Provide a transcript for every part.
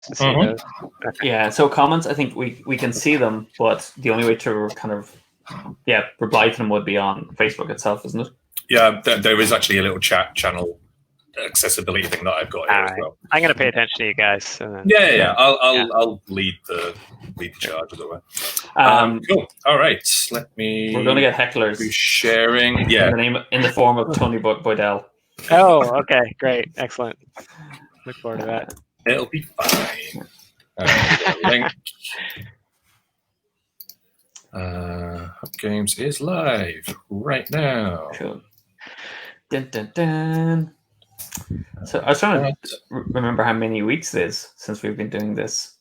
to see those. Okay. Yeah, so comments, I think we can see them, but the only way to kind of reply to them would be on Facebook itself, isn't it? Yeah, there is actually a little chat channel accessibility thing that I've got here as well. I'm going to pay attention to you guys. I'll lead the charge, as it were. Cool. All right, let me. We're going to get hecklers. Be sharing. Yeah. In the form of Tony Boydell. Oh, okay, great, excellent. Look forward to that. It'll be fine. Link. Hub Games is live right now. Cool. Dun, dun, dun. So I was trying to remember how many weeks it is since we've been doing this.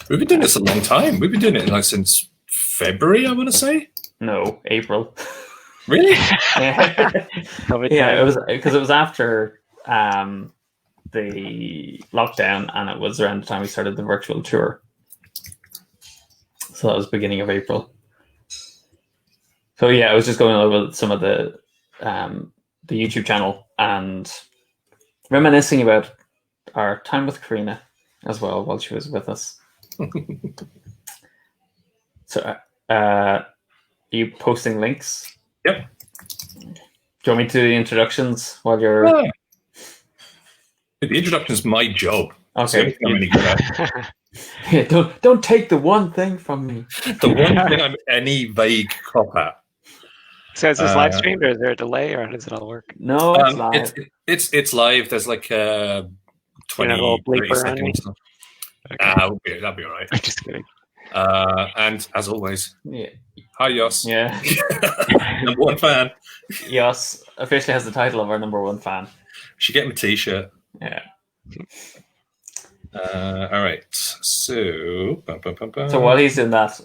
We've been doing this a long time. We've been doing it since February, I want to say. No, April. Really? Yeah, it was because it was after the lockdown, and it was around the time we started the virtual tour. So that was beginning of April. So yeah, I was just going over some of the YouTube channel and reminiscing about our time with Karina as well while she was with us. So, are you posting links? Yep. Do you want me to do the introductions while you're? Yeah. The introduction's my job. Okay. So I'm any good at. Yeah, don't take the one thing from me. The one thing I'm any vague cop at. So is this live streamed, or is there a delay, or how does it all work? No, it's live. It's live. There's like 20, 30 seconds. Okay. That'd be all right. I'm just kidding. And as always, hi Jos. Yeah. Number one fan. Jos officially has the title of our number one fan. Should get him a t-shirt. Yeah. All right. So. So while he's doing that,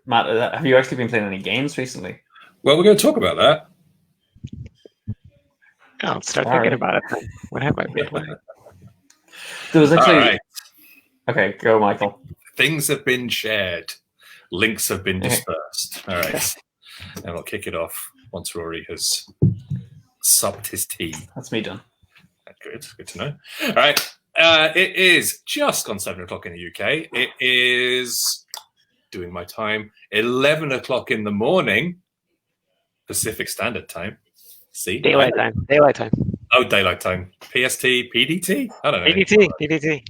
Matt, have you actually been playing any games recently? Well, we're going to talk about that. Oh, start thinking about it. What have I been playing? There was actually. All right. Okay, go, Michael. Things have been shared. Links have been dispersed. All right. And I'll kick it off once Rory has supped his tea. That's me done. Good. Good to know. All right. It is just gone 7 o'clock in the UK. It is, doing my time, 11 o'clock in the morning, Pacific Standard Time. See? Daylight time. Daylight time. Oh, daylight time. PST, PDT? I don't know. PDT.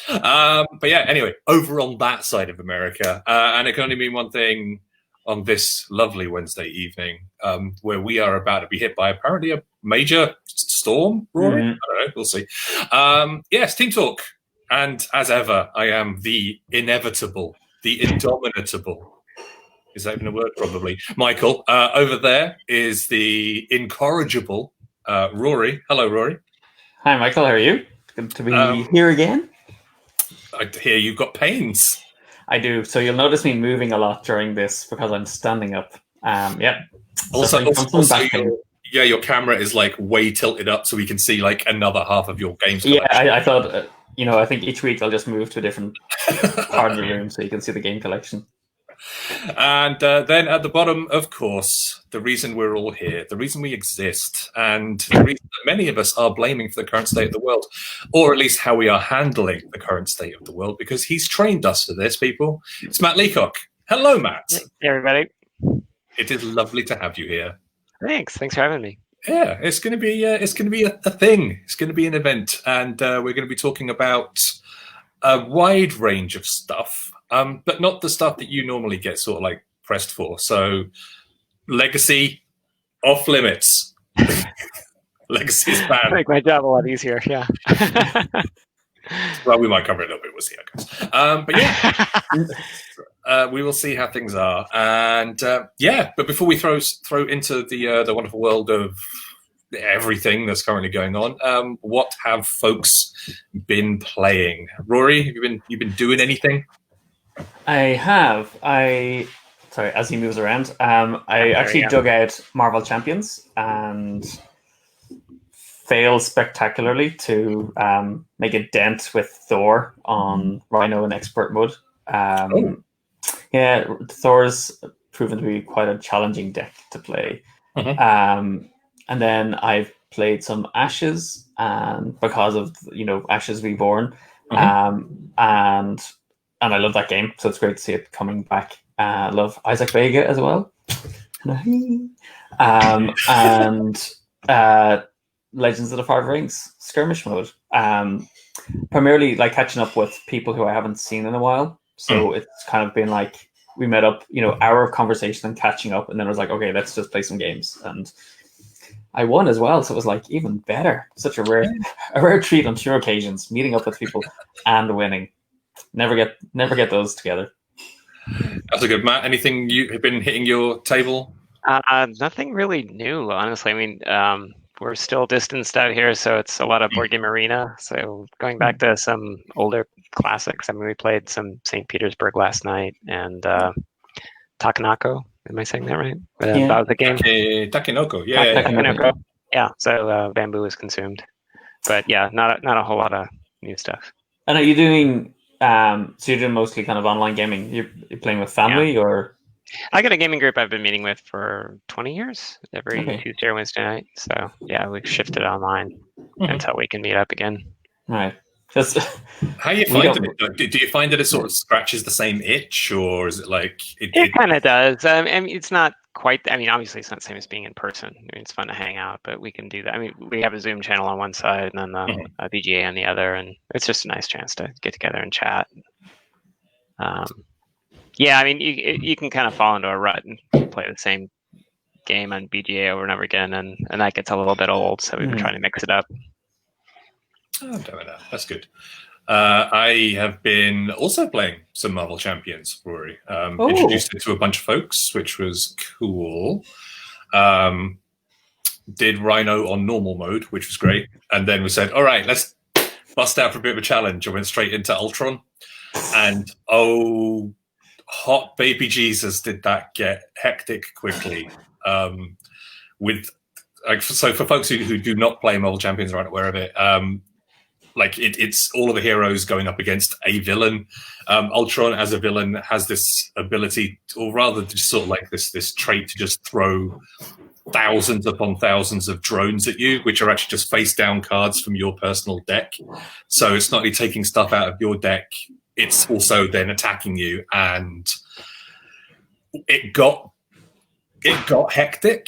But yeah, anyway, over on that side of America, and it can only mean one thing on this lovely Wednesday evening, where we are about to be hit by apparently a major storm, Rory? I don't know, we'll see. Yes, Team Talk. And as ever, I am the inevitable, the indomitable. Is that even a word? Probably. Michael. Over there is the incorrigible Rory. Hello, Rory. Hi, Michael. How are you? Good to be here again. I hear you've got pains. I do. So you'll notice me moving a lot during this because I'm standing up. Yeah. Also your camera is like way tilted up so we can see like another half of your games. Yeah, I thought, I think each week I'll just move to a different part of the room so you can see the game collection. And then at the bottom, of course, the reason we're all here, the reason we exist, and the reason that many of us are blaming for the current state of the world, or at least how we are handling the current state of the world, because he's trained us for this, people. It's Matt Leacock. Hello, Matt. Hey, everybody. It is lovely to have you here. Thanks for having me. Yeah, it's going to be a thing. It's going to be an event, and we're going to be talking about a wide range of stuff. But not the stuff that you normally get sort of like pressed for. So, Legacy, off limits. Legacy is banned. Make my job a lot easier, yeah. Well, we might cover it a little bit. We'll see how it goes. But yeah, we will see how things are. And but before we throw into the wonderful world of everything that's currently going on, what have folks been playing? Rory, have you been doing anything? I have. Sorry, as he moves around, I actually dug out Marvel Champions and failed spectacularly to make a dent with Thor on Rhino in expert mode. Yeah, Thor's proven to be quite a challenging deck to play. And then I've played some Ashes, and because of Ashes Reborn, And I love that game, so it's great to see it coming back. Love Isaac Vega as well. And Legends of the Five Rings skirmish mode. Primarily like catching up with people who I haven't seen in a while. So it's kind of been like we met up, hour of conversation and catching up, and then I was like, okay, let's just play some games. And I won as well, so it was like even better. Such a rare treat on few occasions, meeting up with people and winning. Never get those together. That's a good. Matt, anything you have been hitting your table? Nothing really new, honestly. I mean, we're still distanced out here, so it's a lot of board game arena. So going back to some older classics. I mean, we played some St. Petersburg last night and Takanoko. Am I saying that right? That was the game. Takanoko, yeah. Takanoko. Yeah. So bamboo is consumed, but yeah, not a whole lot of new stuff. And are you doing? So you're doing mostly kind of online gaming. You're playing with family, or? I got a gaming group I've been meeting with for 20 years, every Tuesday or Wednesday night. So yeah, we've shifted online until we can meet up again. Right. How you find it? Do you find that it sort of scratches the same itch, or is it like it kind of does? I mean, it's not quite. I mean, obviously, it's not the same as being in person. I mean, it's fun to hang out, but we can do that. I mean, we have a Zoom channel on one side and then the BGA on the other, and it's just a nice chance to get together and chat. Yeah, I mean, you can kind of fall into a rut and play the same game on BGA over and over again, and that gets a little bit old. So we've been trying to mix it up. Oh, damn it. That's good. I have been also playing some Marvel Champions, Rory. Introduced it to a bunch of folks, which was cool. Did Rhino on normal mode, which was great. And then we said, all right, let's bust out for a bit of a challenge. I went straight into Ultron. And hot baby Jesus, did that get hectic quickly. So for folks who do not play Marvel Champions or aren't aware of it, it's all of the heroes going up against a villain. Ultron as a villain has this ability, or rather just sort of like this trait to just throw thousands upon thousands of drones at you, which are actually just face down cards from your personal deck. So it's not only taking stuff out of your deck, it's also then attacking you. And it got hectic,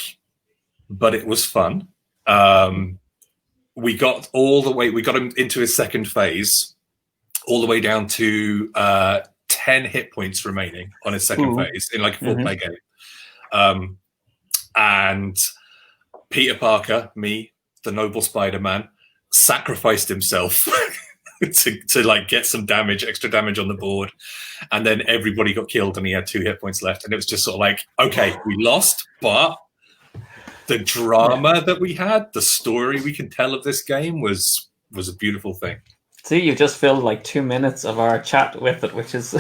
but it was fun. We got him into his second phase, all the way down to 10 hit points remaining on his second phase in like a full play game. And Peter Parker, me, the noble Spider-Man, sacrificed himself to like get some extra damage on the board. And then everybody got killed and he had 2 hit points left. And it was just sort of like, okay, we lost, but the drama that we had, the story we can tell of this game was a beautiful thing. See, you just filled like 2 minutes of our chat with it, which is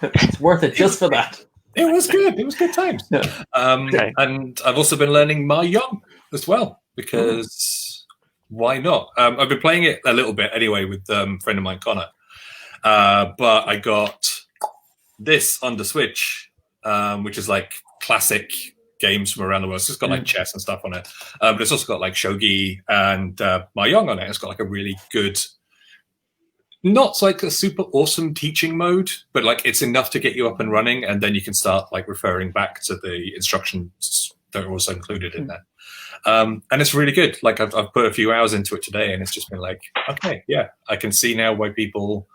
it's worth it just for that. It was good. It was good times. Yeah. And I've also been learning Mahjong as well, because why not? I've been playing it a little bit anyway with a friend of mine, Connor. But I got this on the Switch, which is like classic games from around the world. So it's got like chess and stuff on it, but it's also got like shogi and mahjong on it. It's got like a really good, not like a super awesome teaching mode, but like it's enough to get you up and running, and then you can start like referring back to the instructions that are also included in there. And it's really good. Like I've put a few hours into it today, and it's just been like, okay, yeah, I can see now why people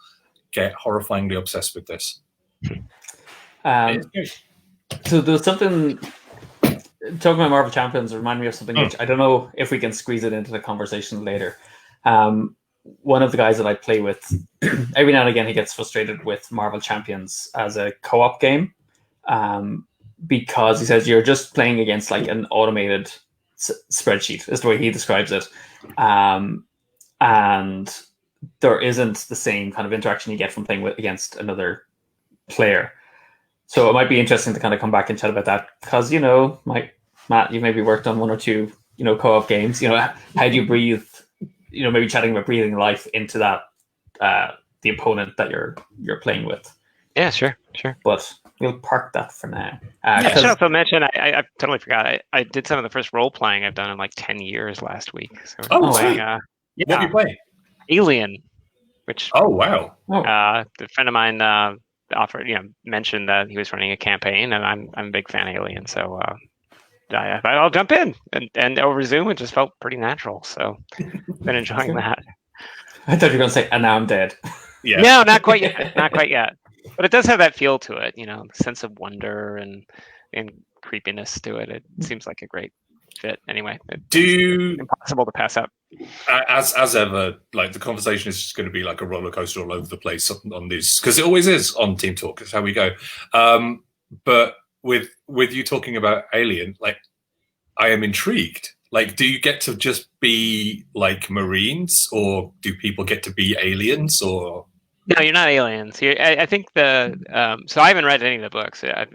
get horrifyingly obsessed with this. So there's something. Talking about Marvel Champions remind me of something which I don't know if we can squeeze it into the conversation later. One of the guys that I play with, every now and again he gets frustrated with Marvel Champions as a co-op game, because he says you're just playing against like an automated spreadsheet, is the way he describes it, and there isn't the same kind of interaction you get from playing against another player. So it might be interesting to kind of come back and chat about that, because, Matt, you maybe worked on 1 or 2, co-op games. How do you breathe, maybe chatting about breathing life into that, the opponent that you're playing with. Yeah, sure. But we'll park that for now. I should also mention, I totally forgot, I did some of the first role-playing I've done in like 10 years last week. So playing, what are you playing? Alien. which Oh wow! a friend of mine mentioned that he was running a campaign, and I'm a big fan of Alien, so I'll jump in, and over Zoom it just felt pretty natural. So been enjoying that. I thought you were going to say, and now I'm dead. Yeah. No, not quite yet. Not quite yet. But it does have that feel to it, sense of wonder and creepiness to it. It seems like a great fit. Anyway, it's impossible to pass up. As ever, like the conversation is just going to be like a roller coaster all over the place on these, because it always is on Team Talk. It's how we go. But with you talking about Alien, like I am intrigued. Like, do you get to just be like Marines, or do people get to be aliens, or? No, you're not aliens. I think so I haven't read any of the books. I've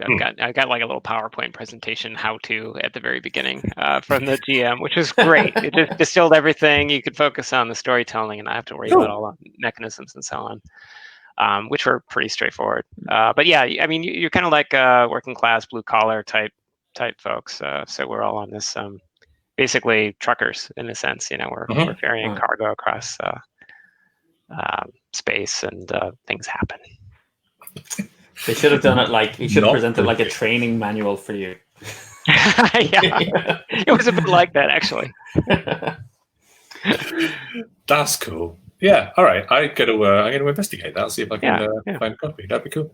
got like a little PowerPoint presentation how to at the very beginning from the GM, which is great. It just distilled everything. You could focus on the storytelling and not have to worry about all the mechanisms and so on, which were pretty straightforward. But yeah, I mean, you're kind of like working class, blue collar type folks. So we're all on this basically truckers in a sense. We're ferrying cargo across space, and things happen. They should have done it like he should have presented like a training manual for you. Yeah, it was a bit like that actually. That's cool. Yeah. All right. I'm going to investigate that. See if I can find a copy. That'd be cool.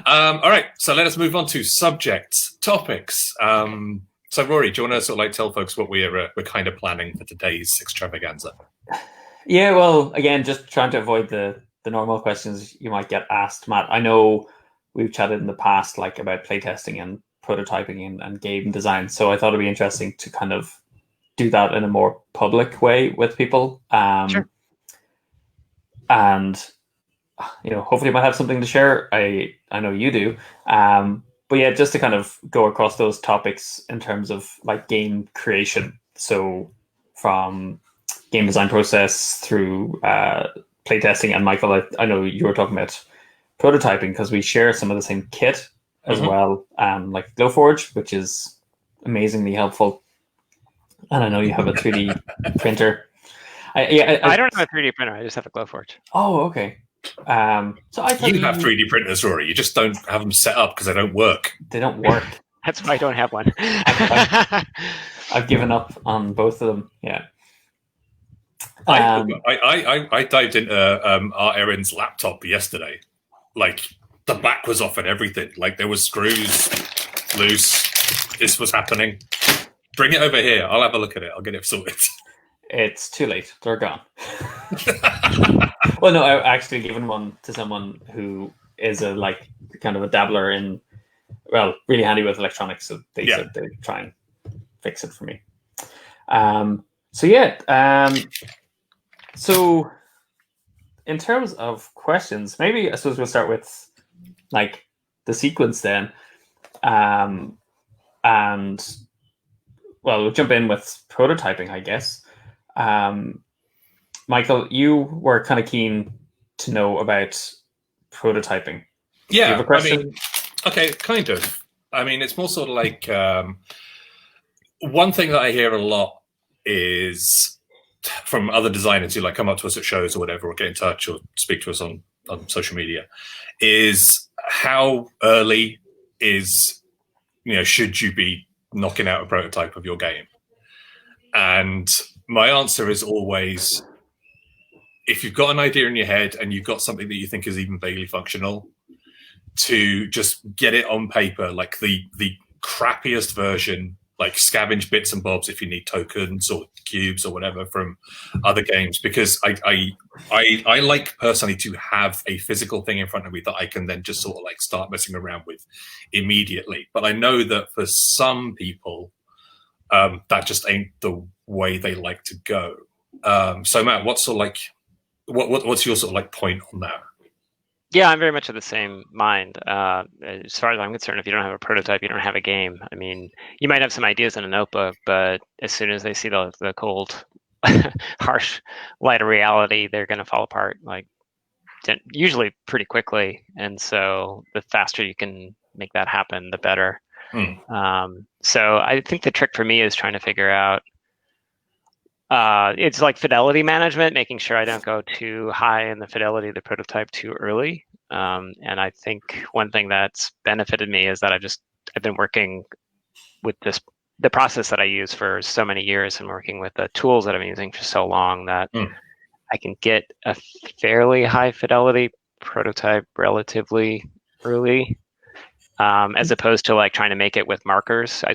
All right. So let us move on to subjects, topics. So Rory, do you want to sort of like tell folks what we're kind of planning for today's extravaganza? Yeah, well, again, just trying to avoid the normal questions you might get asked, Matt. I know we've chatted in the past like about playtesting and prototyping and game design, so I thought it'd be interesting to kind of do that in a more public way with people. Sure. And hopefully I might have something to share. I know you do. But yeah, just to kind of go across those topics in terms of like game creation. So from game design process through playtesting, and Michael, I know you were talking about prototyping because we share some of the same kit as well, like Glowforge, which is amazingly helpful. And I know you have a 3D printer. I don't have a 3D printer. I just have a Glowforge. Oh, okay. So I thought you have 3D printers, Rory. You just don't have them set up because they don't work. They don't work. That's why I don't have one. I've given up on both of them. Yeah. I dived into our Erin's laptop yesterday. Like the back was off and everything. Like there was screws loose. This was happening. Bring it over here. I'll have a look at it. I'll get it sorted. It's too late. They're gone. Well, no, I've actually given one to someone who is a kind of a dabbler in, really handy with electronics. So they said they'd try and fix it for me. So in terms of questions, maybe I suppose we'll start with like the sequence then. And we'll jump in with prototyping, I guess. Michael, you were kind of keen to know about prototyping. Yeah, do you have a question? Kind of. I mean, it's more sort of like one thing that I hear a lot is from other designers who like come up to us at shows or whatever, or get in touch or speak to us on social media, is how early should you be knocking out a prototype of your game? And my answer is always, if you've got an idea in your head and you've got something that you think is even vaguely functional, to just get it on paper, like the crappiest version, like scavenge bits and bobs if you need tokens or cubes or whatever from other games, because I like personally to have a physical thing in front of me that I can then just sort of like start messing around with immediately. But I know that for some people, that just ain't the way they like to go. So Matt, what's sort of like, what's your sort of like point on that? Yeah, I'm very much of the same mind. As far as I'm concerned, if you don't have a prototype, you don't have a game. I mean, you might have some ideas in a notebook, but as soon as they see the cold, harsh light of reality, they're going to fall apart, like usually pretty quickly. And so the faster you can make that happen, the better. So I think the trick for me is trying to figure out It's like fidelity management, making sure I don't go too high in the fidelity of the prototype too early. And I think one thing that's benefited me is that I've been working with the process that I use for so many years, and working with the tools that I've been using for so long, that I can get a fairly high fidelity prototype relatively early, as opposed to like trying to make it with markers. I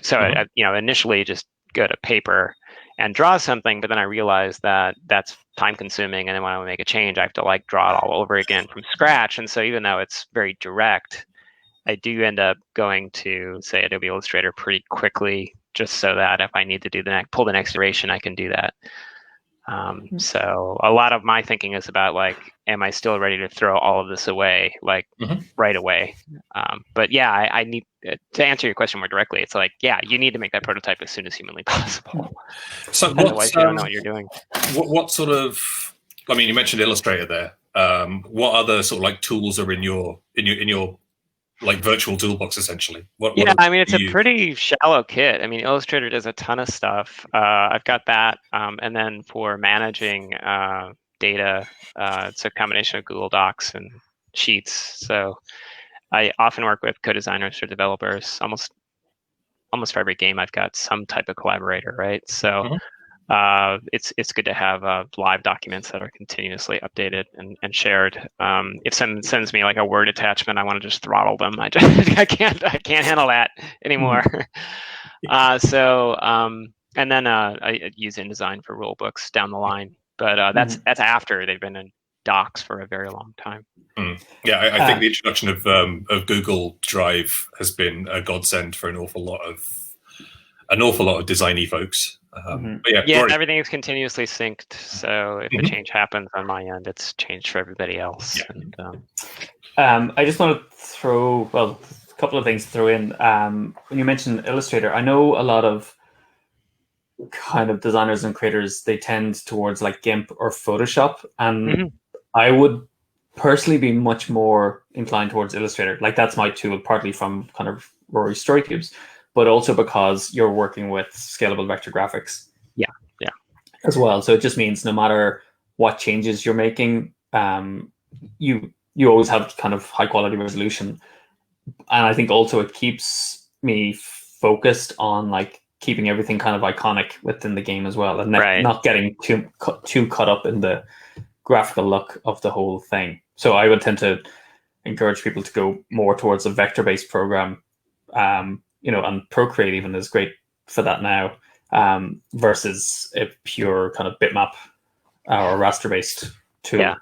initially just go to paper and draw something, but then I realized that that's time consuming, and then when I make a change, I have to like draw it all over again from scratch. And so even though it's very direct, I do end up going to, say, Adobe Illustrator pretty quickly, just so that if I need to pull the next iteration, I can do that. So a lot of my thinking is about like, am I still ready to throw all of this away, like right away? But yeah, I need to answer your question more directly. It's like, yeah, you need to make that prototype as soon as humanly possible. So otherwise, you don't know what you're doing. What sort of? I mean, you mentioned Illustrator there. What other sort of like tools are in your like virtual toolbox essentially? I mean, it's a pretty shallow kit. I mean, Illustrator does a ton of stuff. I've got that, and then for managing data, it's a combination of Google Docs and Sheets. So I often work with co-designers or developers. Almost for every game, I've got some type of collaborator, right? So it's good to have live documents that are continuously updated and shared. If someone sends me like a Word attachment, I want to just throttle them. I can't handle that anymore. And then I use InDesign for rule books down the line, but that's after they've been in docs for a very long time. Yeah, I think the introduction of Google Drive has been a godsend for an awful lot of designy folks. Everything is continuously synced, so if a change happens on my end, it's changed for everybody else. Yeah. And, I just want to throw a couple of things to throw in. When you mentioned Illustrator, I know a lot of kind of designers and creators, they tend towards like GIMP or Photoshop, and I would personally be much more inclined towards Illustrator. Like that's my tool, partly from kind of Rory's story cubes, but also because you're working with scalable vector graphics. Yeah. As well. So it just means no matter what changes you're making, you always have kind of high quality resolution. And I think also it keeps me focused on like keeping everything kind of iconic within the game as well, and not getting too caught up in the graphical look of the whole thing. So I would tend to encourage people to go more towards a vector-based program, and Procreate even is great for that now, versus a pure kind of bitmap or raster-based tool. Yeah,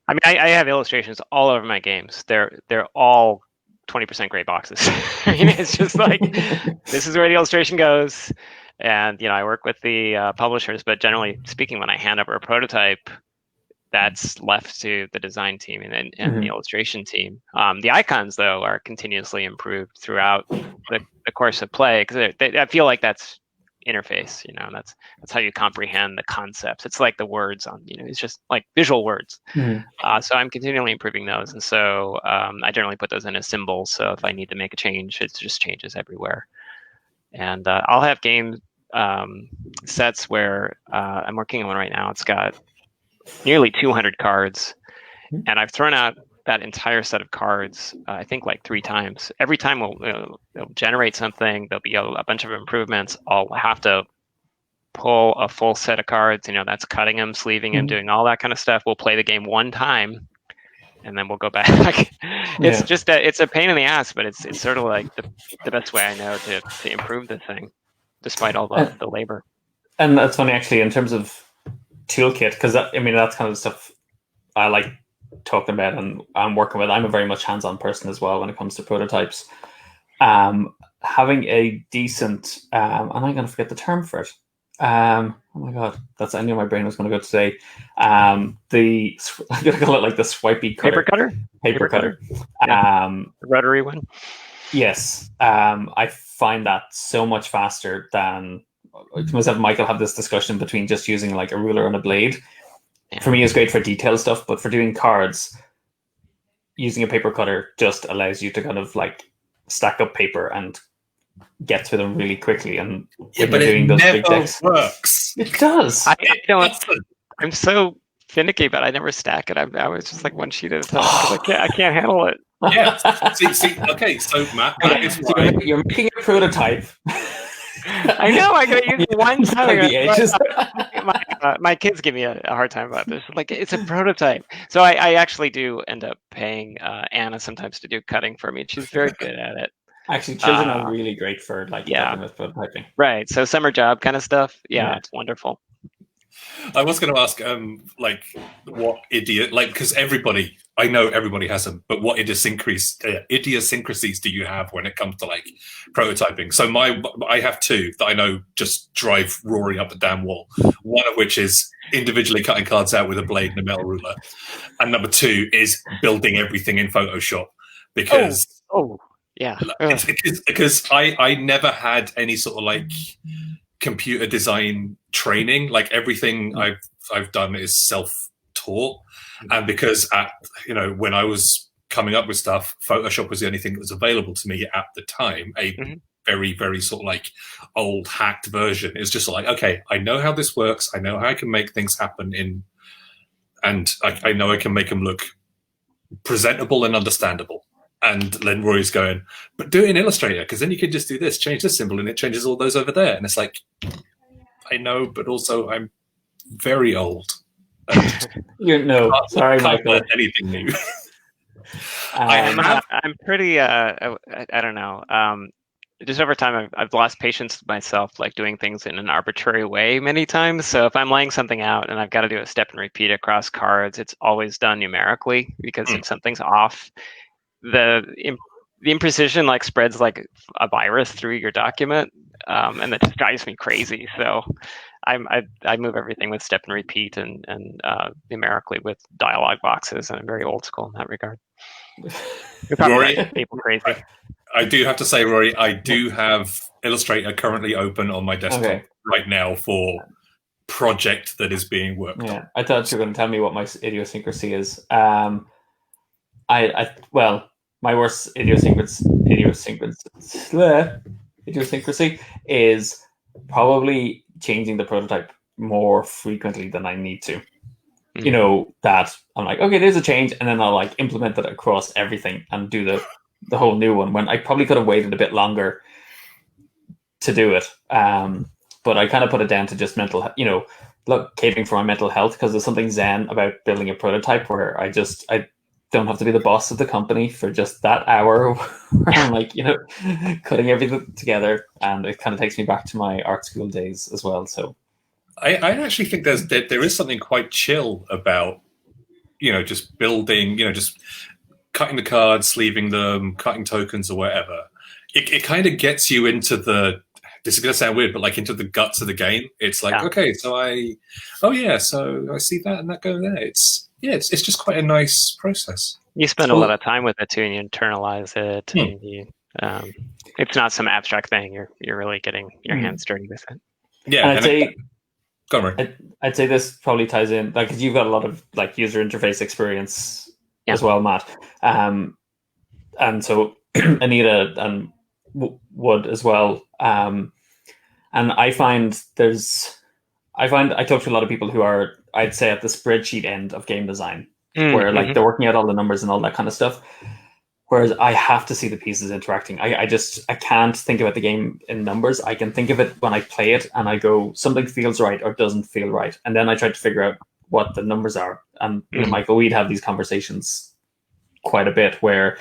I mean, I have illustrations all over my games. They're all 20% gray boxes. I mean, it's just like, this is where the illustration goes. And, I work with the publishers, but generally speaking, when I hand over a prototype, that's left to the design team and the illustration team. The icons, though, are continuously improved throughout the course of play, because I feel like that's interface. That's how you comprehend the concepts. It's like the words on, it's just like visual words. So I'm continually improving those, and so I generally put those in as symbols. So if I need to make a change, it just changes everywhere. And I'll have game sets where I'm working on one right now. It's got nearly 200 cards, and I've thrown out that entire set of cards, I think like 3 times. Every time we'll generate something, there'll be a bunch of improvements. I'll have to pull a full set of cards. That's cutting them, sleeving them, doing all that kind of stuff. We'll play the game one time, and then we'll go back. It's just it's a pain in the ass, but it's sort of like the best way I know to improve the thing, despite all the labor. And that's funny, actually, in terms of toolkit, because that's kind of stuff I like talking about and I'm working with. I'm a very much hands-on person as well when it comes to prototypes. Having a decent and I'm going to forget the term for it. Oh my god, I knew my brain was going to go today. I'm going to call it like the swipey cutter. Paper cutter. The rotary one. Yes. I find that so much faster than myself and Michael have this discussion between just using like a ruler and a blade. For me, it's great for detailed stuff, but for doing cards, using a paper cutter just allows you to kind of like stack up paper and get to them really quickly. And yeah, when but you're it doing those big never decks, works. it does. I don't. Doesn't. I'm so finicky, but I never stack it. I was just like one sheet at a time because I can't handle it. Yeah. See. Okay, so Matt, that is So why. you're making a prototype. I know. I gotta use it one time. The edges. My kids give me a hard time about this. Like, it's a prototype. So I actually do end up paying Anna sometimes to do cutting for me. She's very good at it. Actually, children are really great for like helping with prototyping. Right. So summer job kind of stuff. Yeah. It's wonderful. I was going to ask, like, what idiot, like, because I know everybody has them, but what idiosyncrasies do you have when it comes to like prototyping? So I have two that I know just drive Rory up the damn wall. One of which is individually cutting cards out with a blade and a metal ruler, and number two is building everything in Photoshop because because I never had any sort of like computer design training. Like everything I've done is self-taught, and because when I was coming up with stuff, Photoshop was the only thing that was available to me at the time. Very, very sort of like old hacked version. It's just like, okay, I know how this works. I know how I can make things happen and I know I can make them look presentable and understandable. And then Rory's going, but do it in Illustrator, because then you can just do this, change this symbol, and it changes all those over there. And it's like, I know, but also I'm very old. Sorry, Michael. Learn anything new. I'm pretty. I don't know. Just over time, I've lost patience with myself, like doing things in an arbitrary way many times. So if I'm laying something out and I've got to do a step and repeat across cards, it's always done numerically, because if something's off, the imprecision like spreads like a virus through your document, and that just drives me crazy. So I move everything with step and repeat and numerically with dialogue boxes, and I'm very old school in that regard. Rory, people crazy. I do have to say, Rory, I do have Illustrator currently open on my desktop right now for project that is being worked on. I thought you were going to tell me what my idiosyncrasy is. My worst idiosyncrasy is probably changing the prototype more frequently than I need to. You know, that I'm like, okay, there's a change, and then I'll like implement it across everything and do the whole new one, when I probably could have waited a bit longer to do it. But I kind of put it down to just mental, catering for my mental health, because there's something zen about building a prototype where I don't have to be the boss of the company for just that hour where I'm like, cutting everything together, and it kind of takes me back to my art school days as well. So I actually think there is something quite chill about, just building, just cutting the cards, sleeving them, cutting tokens or whatever. It kind of gets you into this is going to sound weird, but like into the guts of the game. It's like, okay, so I see that and that go there. It's just quite a nice process. You spend a lot of time with it too, and you internalize it. And you, it's not some abstract thing. You're really getting your hands dirty with it. Yeah, and I'd say this probably ties in, like, because you've got a lot of like user interface experience as well, Matt. And so Anita and Wood as well. And I find I talk to a lot of people who are, I'd say, at the spreadsheet end of game design, where like they're working out all the numbers and all that kind of stuff. Whereas I have to see the pieces interacting. I can't think about the game in numbers. I can think of it when I play it, and I go, something feels right or doesn't feel right, and then I try to figure out what the numbers are. And Michael, we'd have these conversations quite a bit where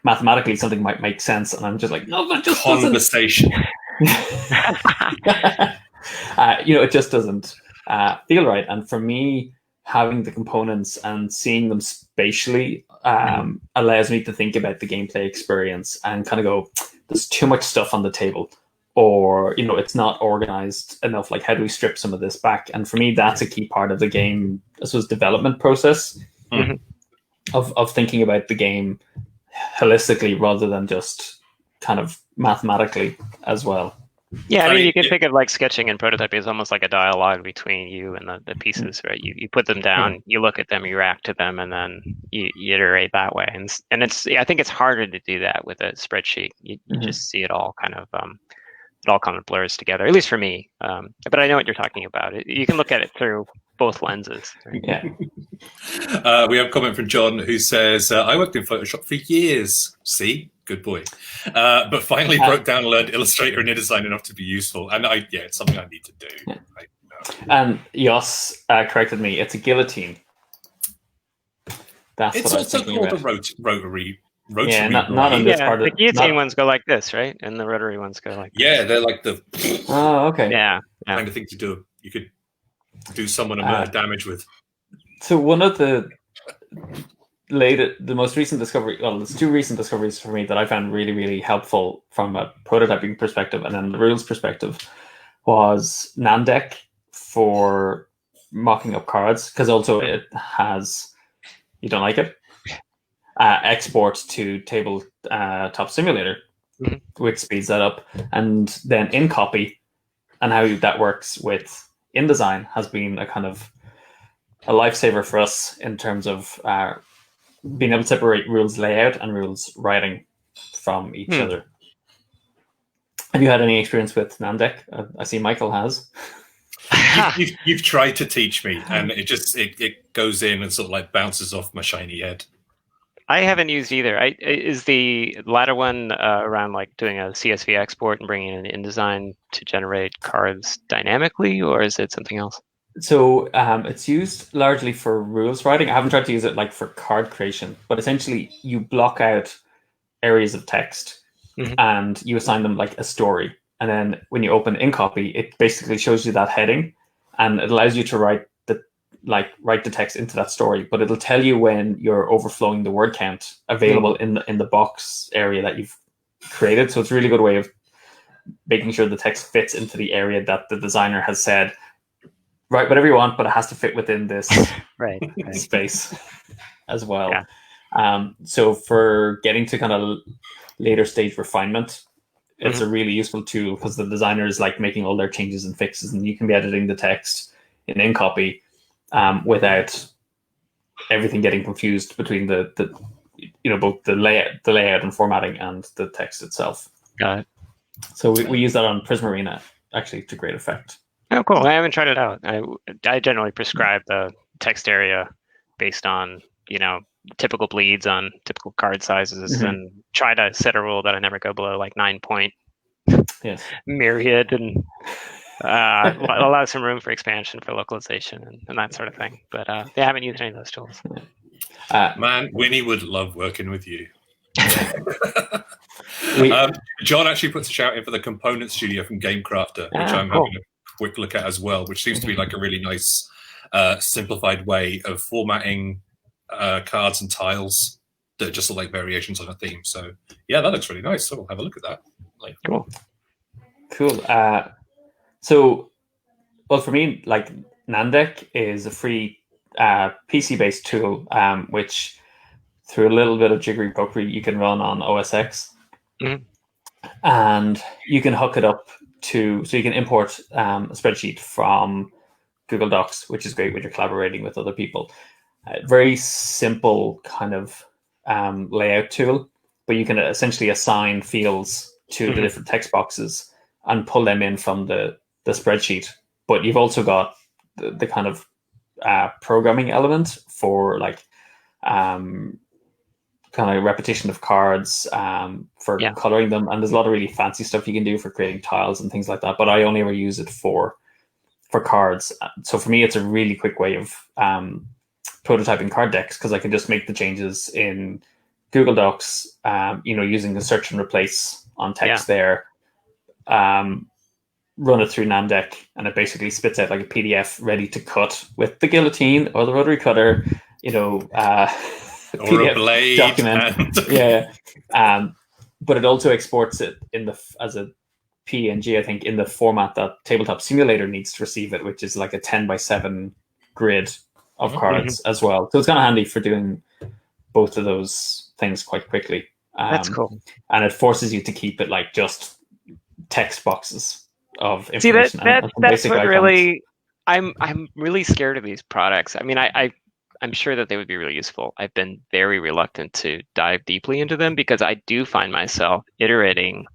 mathematically something might make sense, and I'm just like, no, that just conversation. It just doesn't feel right. And for me, having the components and seeing them spatially allows me to think about the gameplay experience and kind of go, there's too much stuff on the table, or it's not organized enough. Like, how do we strip some of this back? And for me, that's a key part of the game, this was development process of thinking about the game holistically rather than just kind of mathematically as well. Yeah, I mean, you can think of like sketching and prototyping as almost like a dialogue between you and the pieces, right? You put them down, you look at them, you react to them, and then you iterate that way. And it's I think it's harder to do that with a spreadsheet. You just see it all kind of it all kind of blurs together, at least for me. But I know what you're talking about. You can look at it through both lenses. Right? Yeah. We have a comment from John who says, I worked in Photoshop for years. See? Good boy. But finally broke down and learned Illustrator and InDesign enough to be useful. And it's something I need to do. Yeah. And Jos corrected me. It's a guillotine. It's also called a rotary. Yeah, not on this part. The guillotine ones go like this, right? And the rotary ones go like this. Yeah, they're like the okay. Yeah. kind of thing to do. You could do someone amount of damage with. So one of the most recent discovery, well, there's two recent discoveries for me that I found really, really helpful from a prototyping perspective and then the rules perspective was Namdeck for mocking up cards, because also it has, you don't like it, export to tabletop simulator, which speeds that up, and then in copy, and how that works with InDesign has been a kind of a lifesaver for us in terms of being able to separate rules layout and rules writing from each other. Have you had any experience with Namdeck? I see Michael has. You've tried to teach me, and it goes in and sort of like bounces off my shiny head. I haven't used either. Is the latter one around like doing a CSV export and bringing in InDesign to generate cards dynamically, or is it something else? So it's used largely for rules writing. I haven't tried to use it like for card creation, but essentially you block out areas of text and you assign them like a story. And then when you open InCopy, it basically shows you that heading, and it allows you to write the text into that story. But it'll tell you when you're overflowing the word count available in the box area that you've created. So it's a really good way of making sure the text fits into the area that the designer has said. Write whatever you want, but it has to fit within this right. space as well. Yeah. So for getting to kind of later stage refinement, it's a really useful tool, because the designer is like making all their changes and fixes, and you can be editing the text in InCopy without everything getting confused between the both the layout and formatting and the text itself. Got it. So we use that on Prismarina actually to great effect. Oh, cool. I haven't tried it out. I generally prescribe the text area based on, typical bleeds on typical card sizes and try to set a rule that I never go below like 9 point myriad, and allow some room for expansion for localization and that sort of thing. But I haven't used any of those tools. Man, Winnie would love working with you. John actually puts a shout in for the Component Studio from GameCrafter, which I'm having a quick look at as well, which seems to be like a really nice simplified way of formatting cards and tiles that are just like variations on a theme. So yeah, that looks really nice. So we'll have a look at that later. Cool. So, well, for me, like Namdeck is a free PC-based tool, which through a little bit of jiggery pokery you can run on OS X, and you can hook it up so you can import a spreadsheet from Google Docs, which is great when you're collaborating with other people. Very simple kind of layout tool, but you can essentially assign fields to the different text boxes and pull them in from the spreadsheet. But you've also got the kind of programming element for like kind of repetition of cards for coloring them, and there's a lot of really fancy stuff you can do for creating tiles and things like that, but I only ever use it for cards. So for me, it's a really quick way of prototyping card decks, because I can just make the changes in Google Docs, using the search and replace on text there, run it through Namdeck, and it basically spits out like a PDF ready to cut with the guillotine or the rotary cutter, or a blade document. But it also exports it as a PNG, I think, in the format that Tabletop Simulator needs to receive it, which is like a 10x7 grid of cards as well. So it's kind of handy for doing both of those things quite quickly. That's cool. And it forces you to keep it like just text boxes of See, information and some that's basic what icons. really I'm really scared of these products. I mean, I'm sure that they would be really useful. I've been very reluctant to dive deeply into them because I do find myself iterating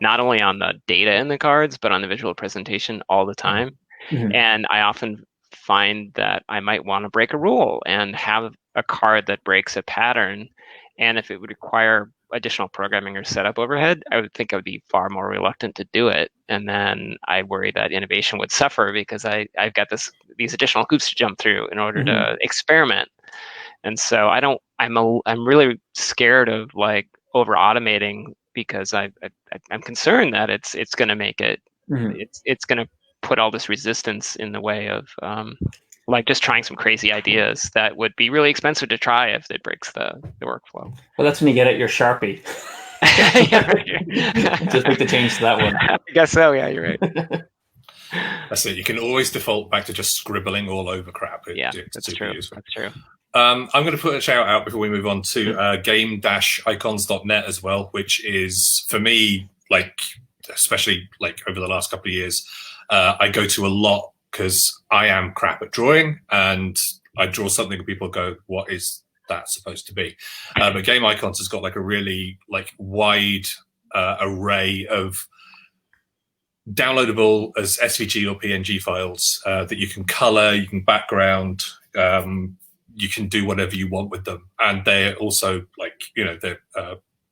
not only on the data in the cards, but on the visual presentation all the time. Mhm. And I often find that I might want to break a rule and have a card that breaks a pattern. And if it would require additional programming or setup overhead, I would think I would be far more reluctant to do it. And then I worry that innovation would suffer because I've got these additional hoops to jump through in order to experiment. And so I'm really scared of like over automating because I'm concerned that it's going to make it it's going to put all this resistance in the way of like just trying some crazy ideas that would be really expensive to try if it breaks the workflow. Well, that's when you get at your Sharpie. Just make the change to that one. I guess so. Yeah, you're right. That's it. You can always default back to just scribbling all over crap. That's true. Useful. That's true. I'm going to put a shout out before we move on to game-icons.net as well, which is, for me, like, especially like over the last couple of years, I go to a lot because I am crap at drawing and I draw something and people go, what is that supposed to be? But Game Icons has got like a really like wide array of downloadable as SVG or PNG files that you can color, you can background, you can do whatever you want with them. And they're also like, they're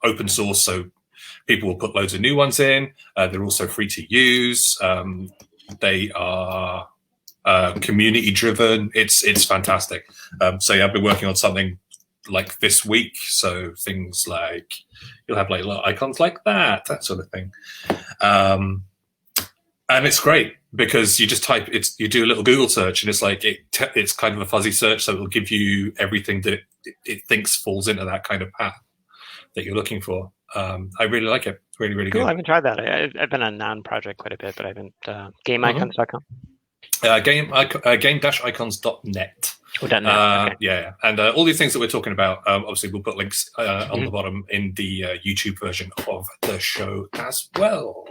open source, so people will put loads of new ones in. They're also free to use. They are community driven. It's fantastic. So yeah, I've been working on something like this week. So things like you'll have like icons like that sort of thing. And it's great because you just type it, you do a little Google search, and it's like it's kind of a fuzzy search, so it'll give you everything that it thinks falls into that kind of path that you're looking for. I really like it. Really, really cool. good. I haven't tried that. I've been on non-project quite a bit, but I haven't gameicons.com. Game-icons.net. Okay. Yeah, and all these things that we're talking about, obviously we'll put links on the bottom in the YouTube version of the show as well.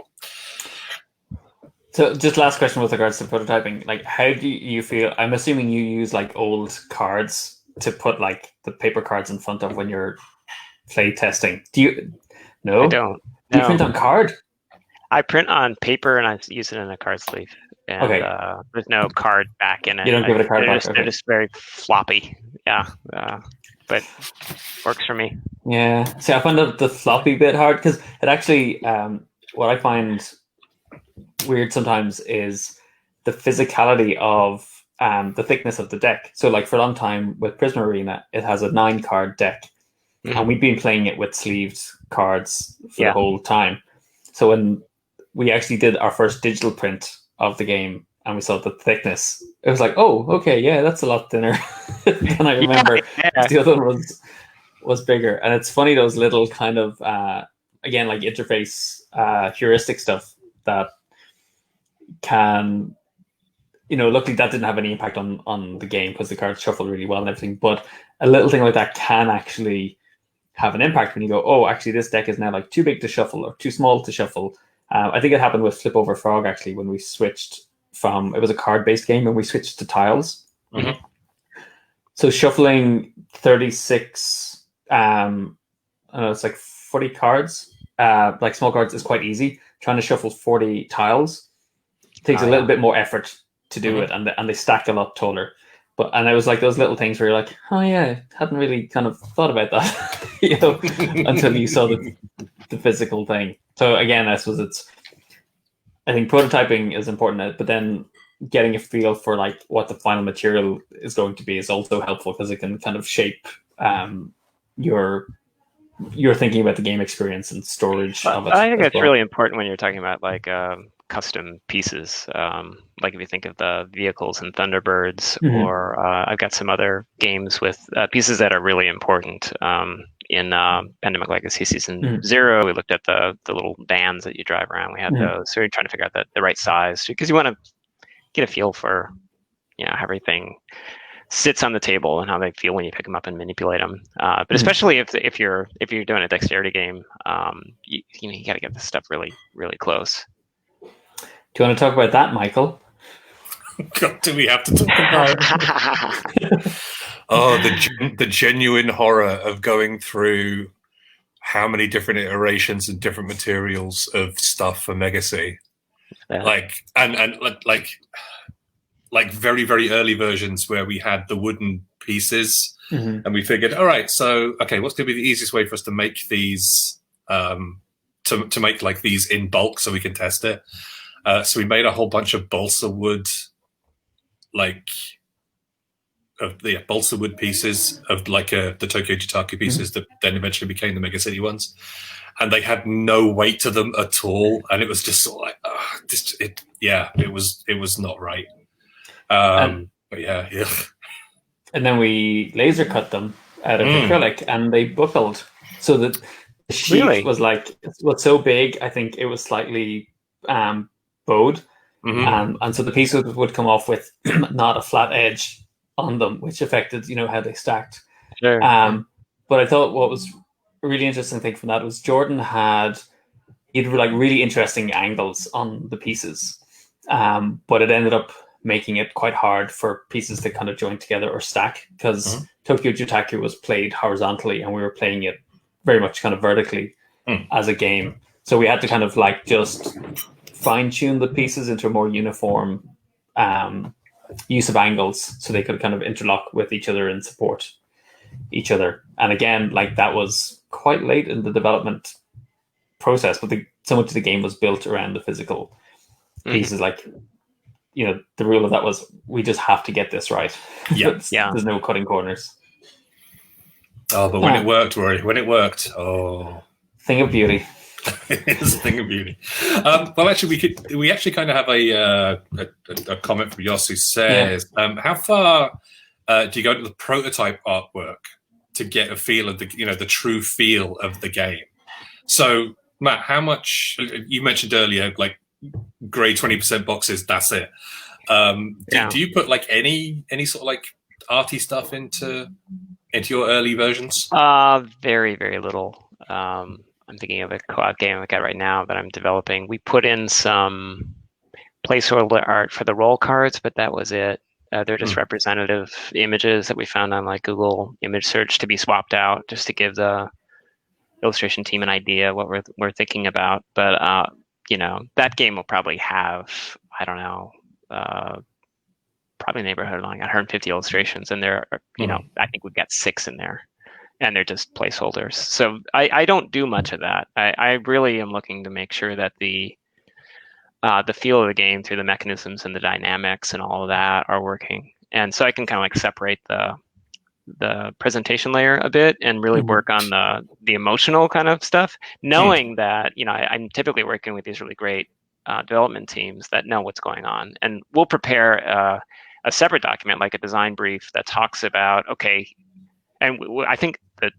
So just last question with regards to prototyping, like how do you feel? I'm assuming you use like old cards to put like the paper cards in front of when you're play testing. Do you? No, I don't. Do you print on card? I print on paper and I use it in a card sleeve. And there's no card back in it. You don't give it a card back. They're just very floppy. Yeah, but works for me. Yeah. See, I find the floppy bit hard because it actually, what I find weird sometimes is the physicality of the thickness of the deck. So like for a long time with Prism Arena, it has a 9-card deck. And we've been playing it with sleeved cards for the whole time. So when we actually did our first digital print of the game and we saw the thickness, it was like, oh, okay, yeah, that's a lot thinner than I remember. The other one was bigger. And it's funny, those little kind of, again, like interface heuristic stuff that can, luckily that didn't have any impact on the game because the cards shuffle really well and everything. But a little thing like that can actually have an impact when you go, oh, actually this deck is now like too big to shuffle or too small to shuffle. I think it happened with Flip Over Frog actually when we switched it was a card-based game and we switched to tiles. So shuffling 36, it's like 40 cards, like small cards is quite easy. Trying to shuffle 40 tiles takes a little bit more effort to do it, and they stack a lot taller. And it was like those little things where you're like, oh yeah, hadn't really kind of thought about that, until you saw the physical thing. So again, I suppose I think prototyping is important, but then getting a feel for like what the final material is going to be is also helpful because it can kind of shape your thinking about the game experience and storage of it. I think that's really important when you're talking about like custom pieces. Like if you think of the vehicles in Thunderbirds, or I've got some other games with pieces that are really important. In Pandemic Legacy Season 0, we looked at the little vans that you drive around. We had those. So we're trying to figure out the right size because you want to get a feel for how everything sits on the table and how they feel when you pick them up and manipulate them. But especially if you're doing a dexterity game, you got to get this stuff really, really close. you want to talk about that, Michael? God, do we have to talk about the genuine horror of going through how many different iterations and different materials of stuff for Megacy? Yeah. Like very, very early versions where we had the wooden pieces, Mm-hmm. and we figured, all right, so okay, what's going to be the easiest way for us to make these to make like these in bulk so we can test it? So we made a whole bunch of balsa wood, balsa wood pieces of like the Tokyo Jitaku pieces that then eventually became the Mega City ones, and they had no weight to them at all, and it was just sort of like, it was not right. But yeah. And then we laser cut them out of acrylic, and they buckled, so that the sheet was so big. I think it was slightly bowed, and so the pieces would come off with not a flat edge on them, which affected how they stacked. Sure. But I thought what was a really interesting thing from that was Jordan had like really interesting angles on the pieces, but it ended up making it quite hard for pieces to kind of join together or stack, because Tokyo Jitaku was played horizontally and we were playing it very much kind of vertically as a game. So we had to kind of like just fine tune the pieces into a more uniform use of angles so they could kind of interlock with each other and support each other. And again, like that was quite late in the development process, but so much of the game was built around the physical pieces. Like, the rule of that was we just have to get this right. Yeah. There's no cutting corners. Oh, but when it worked, Rory, Thing of beauty. It is a thing of beauty. Well, actually, we actually kind of have a comment from Yoss who says, how far do you go into the prototype artwork to get a feel of the true feel of the game? So, Matt, how much you mentioned earlier, like grade 20% boxes, that's it. Do you put like any sort of like arty stuff into your early versions? Very, very little. I'm thinking of a co-op game I got right now that I'm developing. We put in some placeholder art for the roll cards, but that was it. They're just representative images that we found on like Google image search to be swapped out, just to give the illustration team an idea what we're thinking about. But that game will probably have, I don't know, probably neighborhood like 150 illustrations, and there are, I think we've got 6 in there, and they're just placeholders. So I don't do much of that. I really am looking to make sure that the feel of the game through the mechanisms and the dynamics and all of that are working, and so I can kind of like separate the presentation layer a bit and really work on the emotional kind of stuff, knowing that I'm typically working with these really great development teams that know what's going on, and we'll prepare a separate document, like a design brief, that talks about and I think that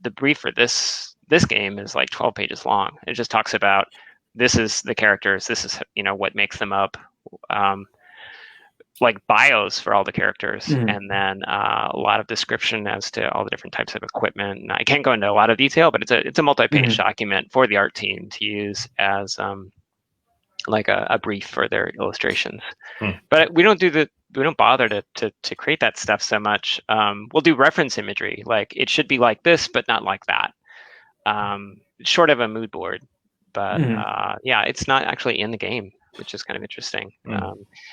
the brief for this game is like 12 pages long. It just talks about, this is the characters, this is what makes them up, like bios for all the characters, and then a lot of description as to all the different types of equipment. And I can't go into a lot of detail, but it's a multi-page document for the art team to use as like a brief for their illustrations. But we don't bother to create that stuff so much. We'll do reference imagery, like it should be like this but not like that, short of a mood board. But it's not actually in the game, which is kind of interesting.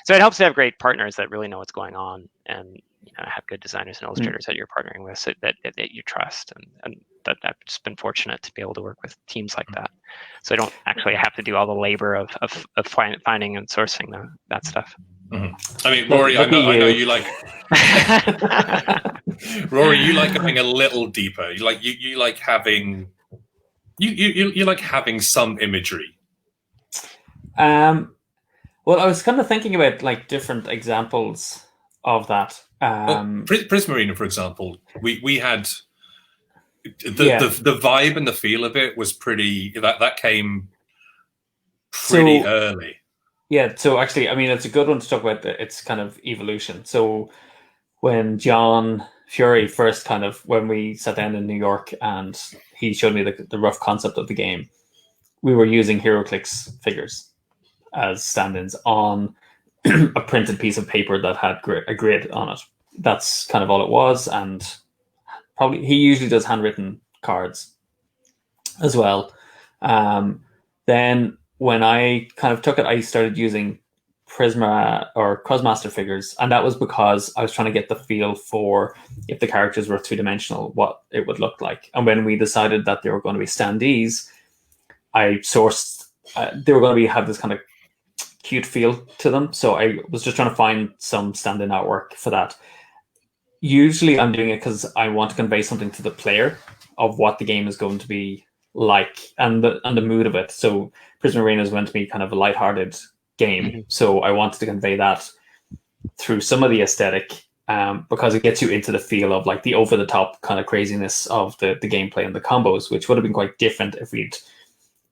So it helps to have great partners that really know what's going on, and have good designers and illustrators that you're partnering with, so that you trust, and that I've just been fortunate to be able to work with teams like that. So I don't actually have to do all the labor of finding and sourcing that stuff. I mean, Rory, I know you like Rory. You like going a little deeper. You like having you like having some imagery. Well, I was kind of thinking about like different examples of that. Prismarina, for example, we had the vibe and the feel of it was pretty. That came pretty early. Yeah, so actually, I mean, it's a good one to talk about its kind of evolution. So when John Fury first when we sat down in New York and he showed me the rough concept of the game, we were using HeroClix figures. as stand-ins on a printed piece of paper that had a grid on it. That's kind of all it was, and probably he usually does handwritten cards as well. Then when I kind of took it, I started using Prisma or Cosmaster figures, and that was because I was trying to get the feel for if the characters were three-dimensional, what it would look like. And when we decided that they were going to be standees, I sourced they were going to have this kind of cute feel to them, so I was just trying to find some stand-in artwork for that. Usually I'm doing it because I want to convey something to the player of what the game is going to be like and the mood of it. So Prison Arena is meant to be kind of a lighthearted game, so I wanted to convey that through some of the aesthetic, because it gets you into the feel of like the over-the-top kind of craziness of the gameplay and the combos, which would have been quite different if we'd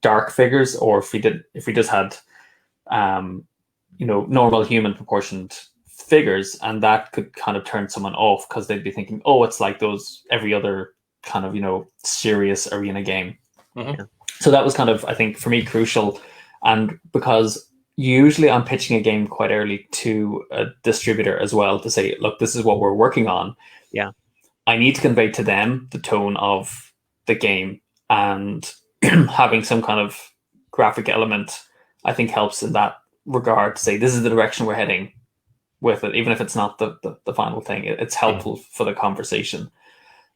dark figures, or if we just had normal human proportioned figures, and that could kind of turn someone off because they'd be thinking, oh, it's like those every other kind of serious arena game. So that was kind of, I think, for me, crucial. And because usually I'm pitching a game quite early to a distributor as well to say, look, this is what we're working on. Yeah, I need to convey to them the tone of the game, and having some kind of graphic element, I think, helps in that regard to say this is the direction we're heading with it, even if it's not the final thing. It's helpful for the conversation.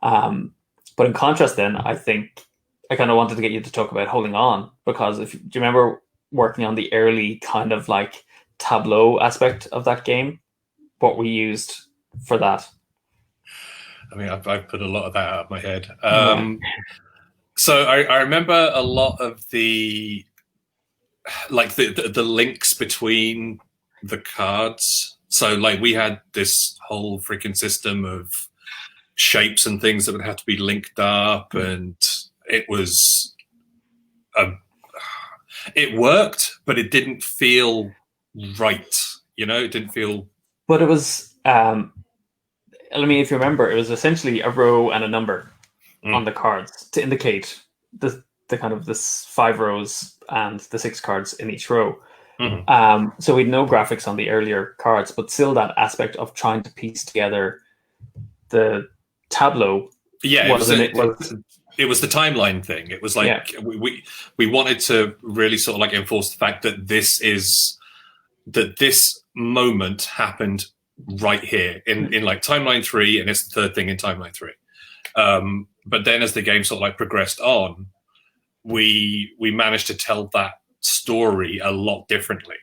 But in contrast, then, I think I kind of wanted to get you to talk about Holding On, because do you remember working on the early kind of like tableau aspect of that game? What we used for that? I mean, I've put a lot of that out of my head. So I remember a lot of the links between the cards. So like we had this whole freaking system of shapes and things that would have to be linked up, and it was it worked, but it didn't feel right. It didn't feel. But it was. I mean, if you remember, it was essentially a row and a number on the cards to indicate the kind of this 5 rows and the 6 cards in each row. So we had no graphics on the earlier cards, but still that aspect of trying to piece together the tableau. Yeah, it was the timeline thing. It was like we wanted to really sort of like enforce the fact that this moment happened right here in like timeline 3, and it's the third thing in timeline 3. But then as the game sort of like progressed on, we managed to tell that story a lot differently.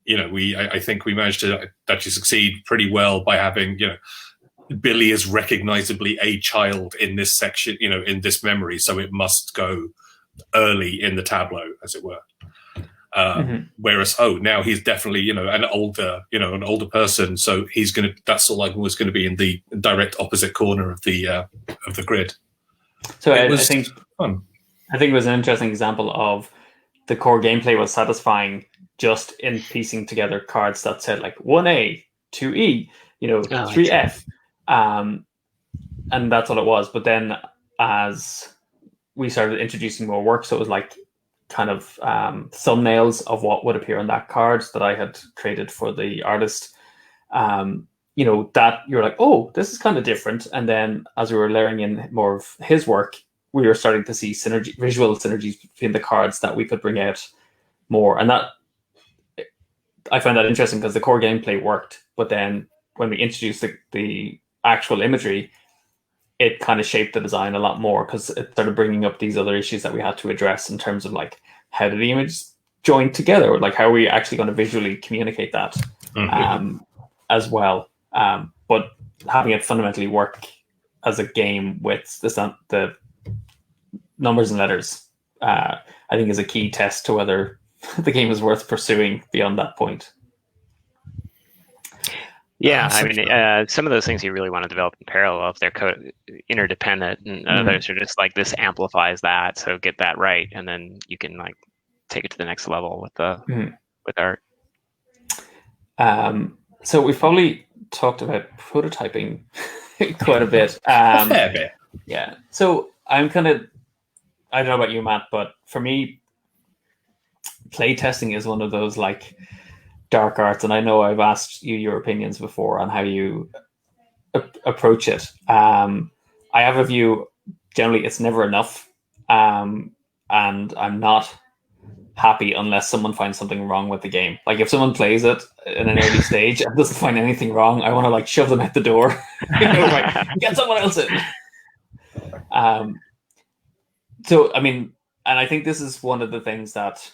I think we managed to actually succeed pretty well by having, Billy is recognizably a child in this section, in this memory, so it must go early in the tableau, as it were. Whereas, now he's definitely, an older person, so that's all like was going to be in the direct opposite corner of the grid. So I think fun. I think it was an interesting example of the core gameplay was satisfying just in piecing together cards that said like 1A, 2E, 3F. And that's all it was. But then as we started introducing more work, so it was like kind of thumbnails of what would appear on that card that I had created for the artist. That you're like, oh, this is kind of different. And then as we were layering in more of his work, we were starting to see visual synergies between the cards that we could bring out more. And that I found that interesting because the core gameplay worked, but then when we introduced the actual imagery, it kind of shaped the design a lot more because it started bringing up these other issues that we had to address in terms of like, how do the images join together? Like, how are we actually going to visually communicate that as well? But having it fundamentally work as a game with the numbers and letters, I think is a key test to whether the game is worth pursuing beyond that point. Yeah, I mean, some of those things you really want to develop in parallel if they're interdependent, and others are just like, this amplifies that, so get that right, and then you can like take it to the next level with art. So we've probably talked about prototyping quite a bit. A fair bit. Yeah. So I'm kind of, I don't know about you, Matt, but for me, playtesting is one of those like dark arts, and I know I've asked you your opinions before on how you approach it. I have a view. Generally, it's never enough, and I'm not happy unless someone finds something wrong with the game. Like if someone plays it in an early stage and doesn't find anything wrong, I want to like shove them out the door. Like, get someone else in. So I mean, and I think this is one of the things that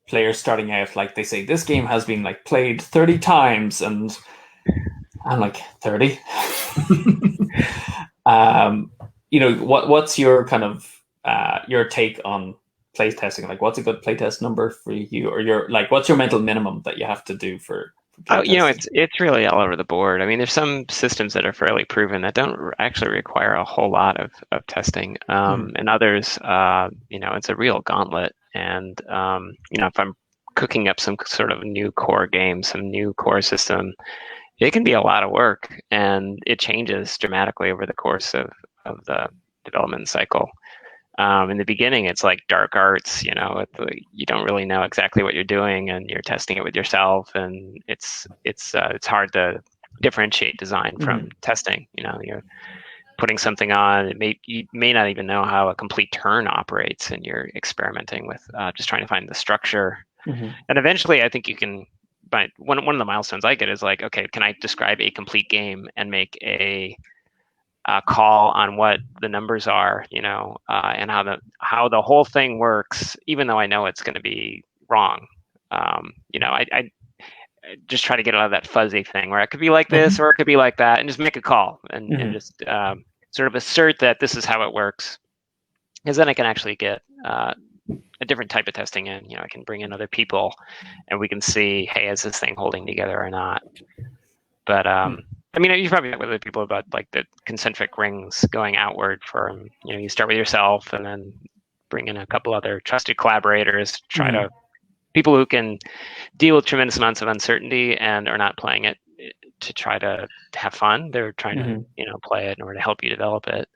players starting out, like they say, this game has been like played 30 times, and I'm like 30. What's your kind of your take on playtesting? Like, what's a good playtest number for you, or your like, what's your mental minimum that you have to do for it's really all over the board. I mean, there's some systems that are fairly proven that don't actually require a whole lot of testing, and others, it's a real gauntlet. And if I'm cooking up some sort of new core game, some new core system, it can be a lot of work, and it changes dramatically over the course of the development cycle. In the beginning, it's like dark arts, you don't really know exactly what you're doing, and you're testing it with yourself, and it's hard to differentiate design from testing. You're putting something on, you may not even know how a complete turn operates, and you're experimenting with just trying to find the structure. And eventually, I think you can. But one of the milestones I get is like, okay, can I describe a complete game and make a call on what the numbers are, and how the whole thing works, even though I know it's going to be wrong. I just try to get out of that fuzzy thing where it could be like this or it could be like that, and just make a call and just sort of assert that this is how it works, because then I can actually get a different type of testing in. I can bring in other people, and we can see, hey, is this thing holding together or not? But I mean, you probably met with other people about like the concentric rings going outward from, you start with yourself and then bring in a couple other trusted collaborators, people who can deal with tremendous amounts of uncertainty and are not playing it to try to have fun. They're trying to, play it in order to help you develop it.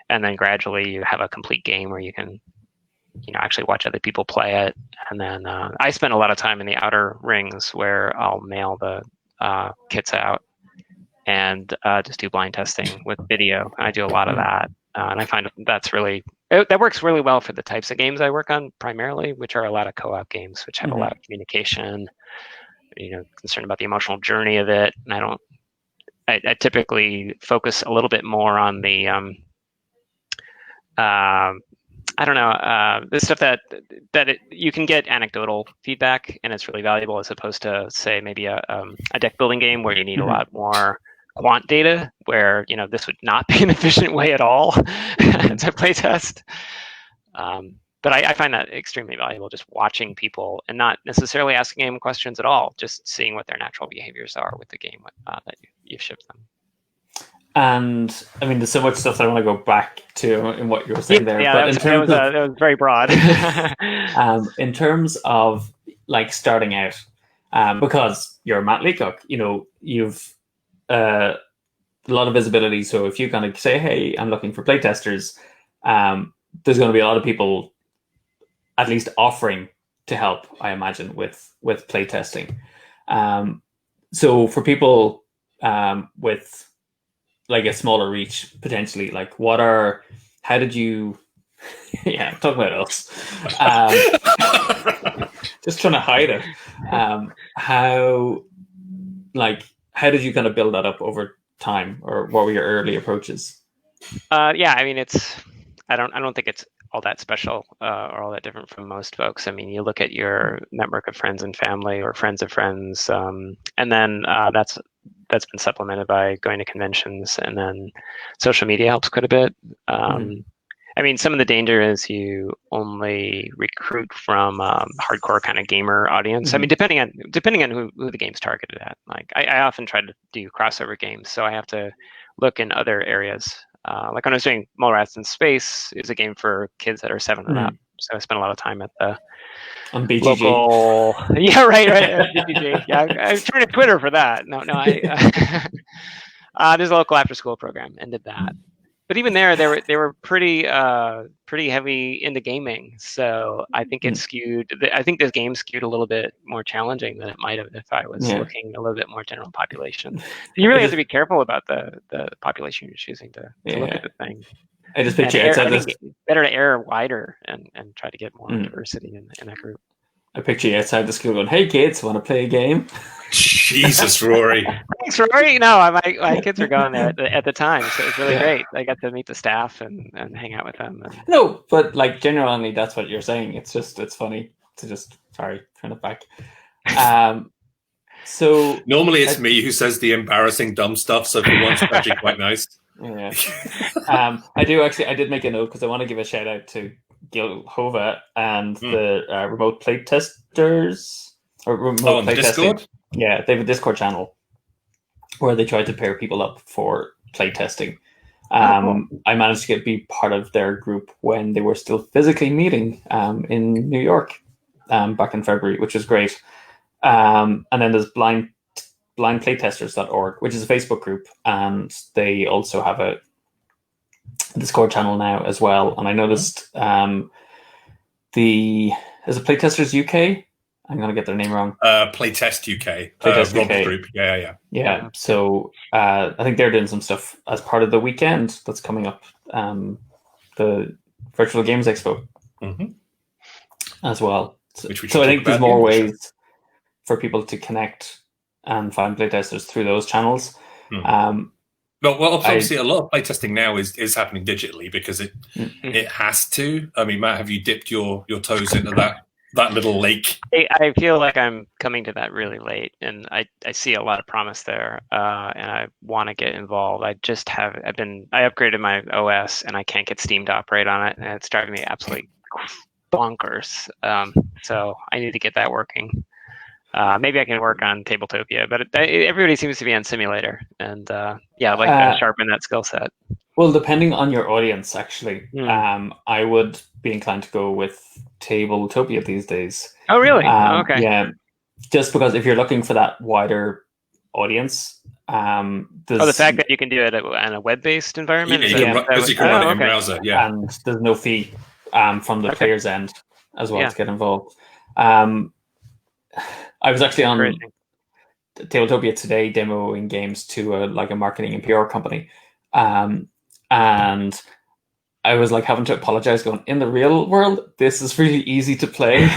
And then gradually you have a complete game where you can, actually watch other people play it. And then I spend a lot of time in the outer rings where I'll mail the kits out and just do blind testing with video. I do a lot of that, and I find that works really well for the types of games I work on primarily, which are a lot of co-op games, which have a lot of communication. Concerned about the emotional journey of it, and I typically focus a little bit more on the the stuff that you can get anecdotal feedback, and it's really valuable, as opposed to, say, maybe a deck building game where you need a lot more quant data, where this would not be an efficient way at all to play test. But I find that extremely valuable, just watching people and not necessarily asking them questions at all, just seeing what their natural behaviors are with the game that you've shipped them. And I mean, there's so much stuff that I want to go back to in what you were saying there. Yeah, but that was very broad. In terms of like starting out, because you're Matt Leacock, you've a lot of visibility. So if you kind of say, "Hey, I'm looking for playtesters," there's going to be a lot of people at least offering to help, I imagine, with playtesting. So for people with like a smaller reach, potentially, like how did you, talk about us, just trying to hide it. How did you kind of build that up over time, or what were your early approaches? I mean, I don't think it's all that special or all that different from most folks. I mean, you look at your network of friends and family, or friends of friends, and then that's been supplemented by going to conventions, and then social media helps quite a bit. I mean, some of the danger is you only recruit from hardcore kind of gamer audience. I mean, depending on who the game's targeted at. Like I often try to do crossover games, so I have to look in other areas. Like when I was doing Mole Rats in Space, is a game for kids that are 7 and up. So I spent a lot of time at the on BGG. Local. Yeah, right. BGG. Yeah, I turned to Twitter for that. No. There's a local after-school program, and did that. But even there, they were pretty heavy into gaming. So I think it skewed. I think this game skewed a little bit more challenging than it might have if I was looking a little bit more general population. So you really have to be careful about the population you're choosing to look at the thing. I just picture outside this. Better to err wider and try to get more diversity in that group. I picture you outside the school going, "Hey kids, want to play a game?" Jesus, Rory. Thanks, Rory. No, my kids were going there at the time, so it was really great. I got to meet the staff and hang out with them. No, but like genuinely, that's what you're saying. It's funny to just turn it back. So normally it's me who says the embarrassing dumb stuff. So for once, it's actually quite nice. Yeah. I did make a note because I want to give a shout out to Gil Hova and the remote playtesters or remote playtesting. Discord? Yeah, they have a Discord channel where they try to pair people up for playtesting. Cool. I managed to be part of their group when they were still physically meeting in New York back in February, which was great. And then there's blindplaytesters.org, which is a Facebook group, and they also have a Discord channel now as well. And I noticed is it Playtesters UK? I'm going to get their name wrong. Playtest UK. Playtest Rob's UK. Group. Yeah. So I think they're doing some stuff as part of the weekend that's coming up, the Virtual Games Expo as well. So I think there's more ways for people to connect and find playtesters through those channels. Well, obviously, a lot of playtesting now is happening digitally because it has to. I mean, Matt, have you dipped your toes into that little lake? I feel like I'm coming to that really late, and I see a lot of promise there, and I want to get involved. I upgraded my OS, and I can't get Steam to operate on it, and it's driving me absolutely bonkers. So I need to get that working. Maybe I can work on Tabletopia, but everybody seems to be on Simulator, and I'd like to sharpen that skill set. Well, depending on your audience, actually, I would be inclined to go with Tabletopia these days. Oh, really? Okay. Yeah, just because if you're looking for that wider audience, the fact that you can do it in a web-based environment, because you can run it in browser, and there's no fee from the player's end as well to get involved. I was actually on Tabletopia today demoing games to a marketing and PR company. And I was like having to apologize going, in the real world, this is really easy to play.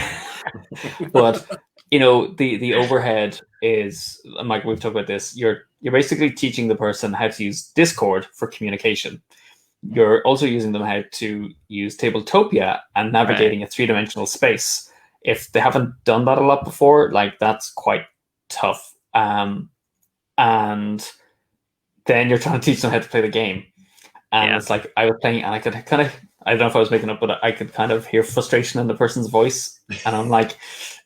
But, the overhead is, Mike, we've talked about this. You're basically teaching the person how to use Discord for communication. You're also using them how to use Tabletopia and navigating a three-dimensional space. If they haven't done that a lot before, that's quite tough. And then you're trying to teach them how to play the game. And it's like I was playing and I could kind of, I don't know if I was making up, but I could kind of hear frustration in the person's voice. And I'm like,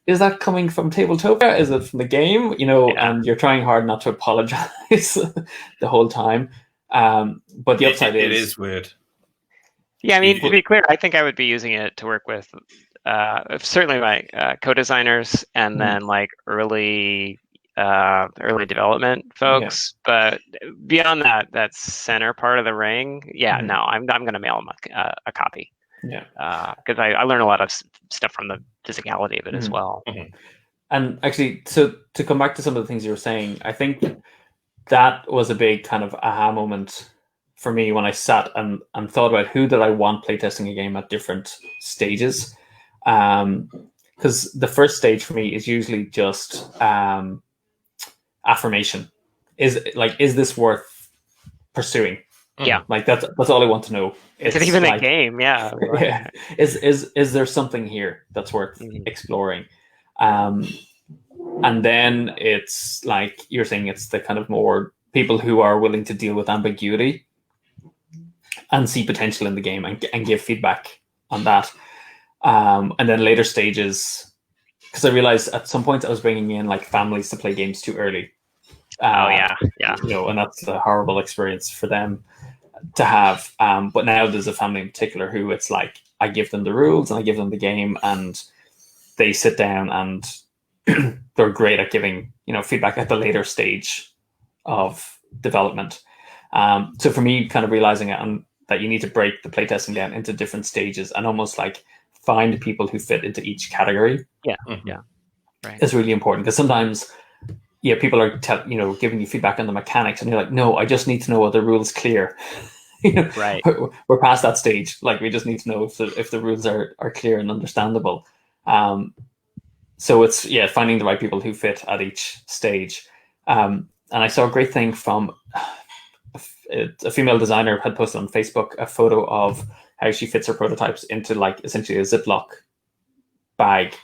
is that coming from Tabletopia? Is it from the game? And you're trying hard not to apologize the whole time. But the upside it is weird. Yeah, I mean, to be clear, I think I would be using it to work with certainly my co-designers and then early development folks. But beyond that center part of the ring, no, I'm going to mail them a copy. Because I learn a lot of stuff from the physicality of it as well. And actually, so to come back to some of the things you were saying, I think that was a big kind of aha moment for me when I sat and thought about who did I want playtesting a game at different stages. Because the first stage for me is usually just affirmation. Is this worth pursuing? Yeah, that's all I want to know. Is it even a game? Yeah. Is there something here that's worth exploring? And then it's like you're saying, it's the kind of more people who are willing to deal with ambiguity and see potential in the game and give feedback on that. And then later stages, because I realized at some point I was bringing in families to play games too early. And that's a horrible experience for them to have. But now there's a family in particular who it's like I give them the rules and I give them the game, and they sit down and they're great at giving feedback at the later stage of development. So for me, kind of realizing it and that you need to break the playtesting down into different stages and almost like find people who fit into each category. Yeah, right. Is really important, because sometimes people are giving you feedback on the mechanics and you're like, no, I just need to know are the rules clear. Right. We're past that stage. Like, we just need to know if the rules are clear and understandable. So it's finding the right people who fit at each stage. And I saw a great thing from a female designer had posted on Facebook a photo of how she fits her prototypes into like essentially a Ziploc bag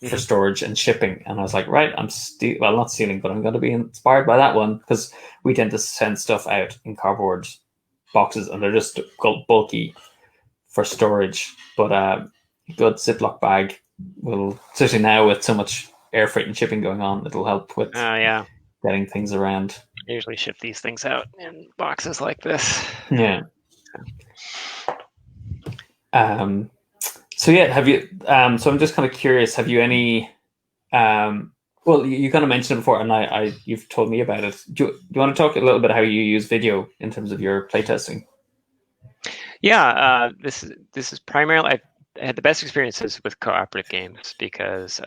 for storage and shipping. And I was like, right, I'm not stealing, but I'm going to be inspired by that one, because we tend to send stuff out in cardboard boxes and they're just bulky for storage. But a good Ziploc bag will, especially now with so much air freight and shipping going on, it'll help with getting things around. I usually ship these things out in boxes like this. Yeah. So have you? So I'm just kind of curious. Have you any? Well, you kind of mentioned it before, and you've told me about it. Do you want to talk a little bit how you use video in terms of your playtesting? Yeah, this is primarily, I had the best experiences with cooperative games because,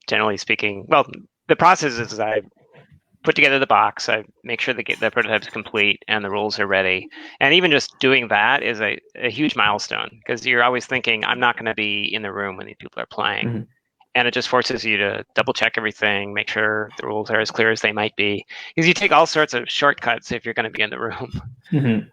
generally speaking, well, the process is I put together the box, I make sure the prototype's complete and the rules are ready. And even just doing that is a huge milestone, because you're always thinking, I'm not going to be in the room when these people are playing. Mm-hmm. And it just forces you to double check everything, make sure the rules are as clear as they might be. Because you take all sorts of shortcuts if you're going to be in the room. Mm-hmm.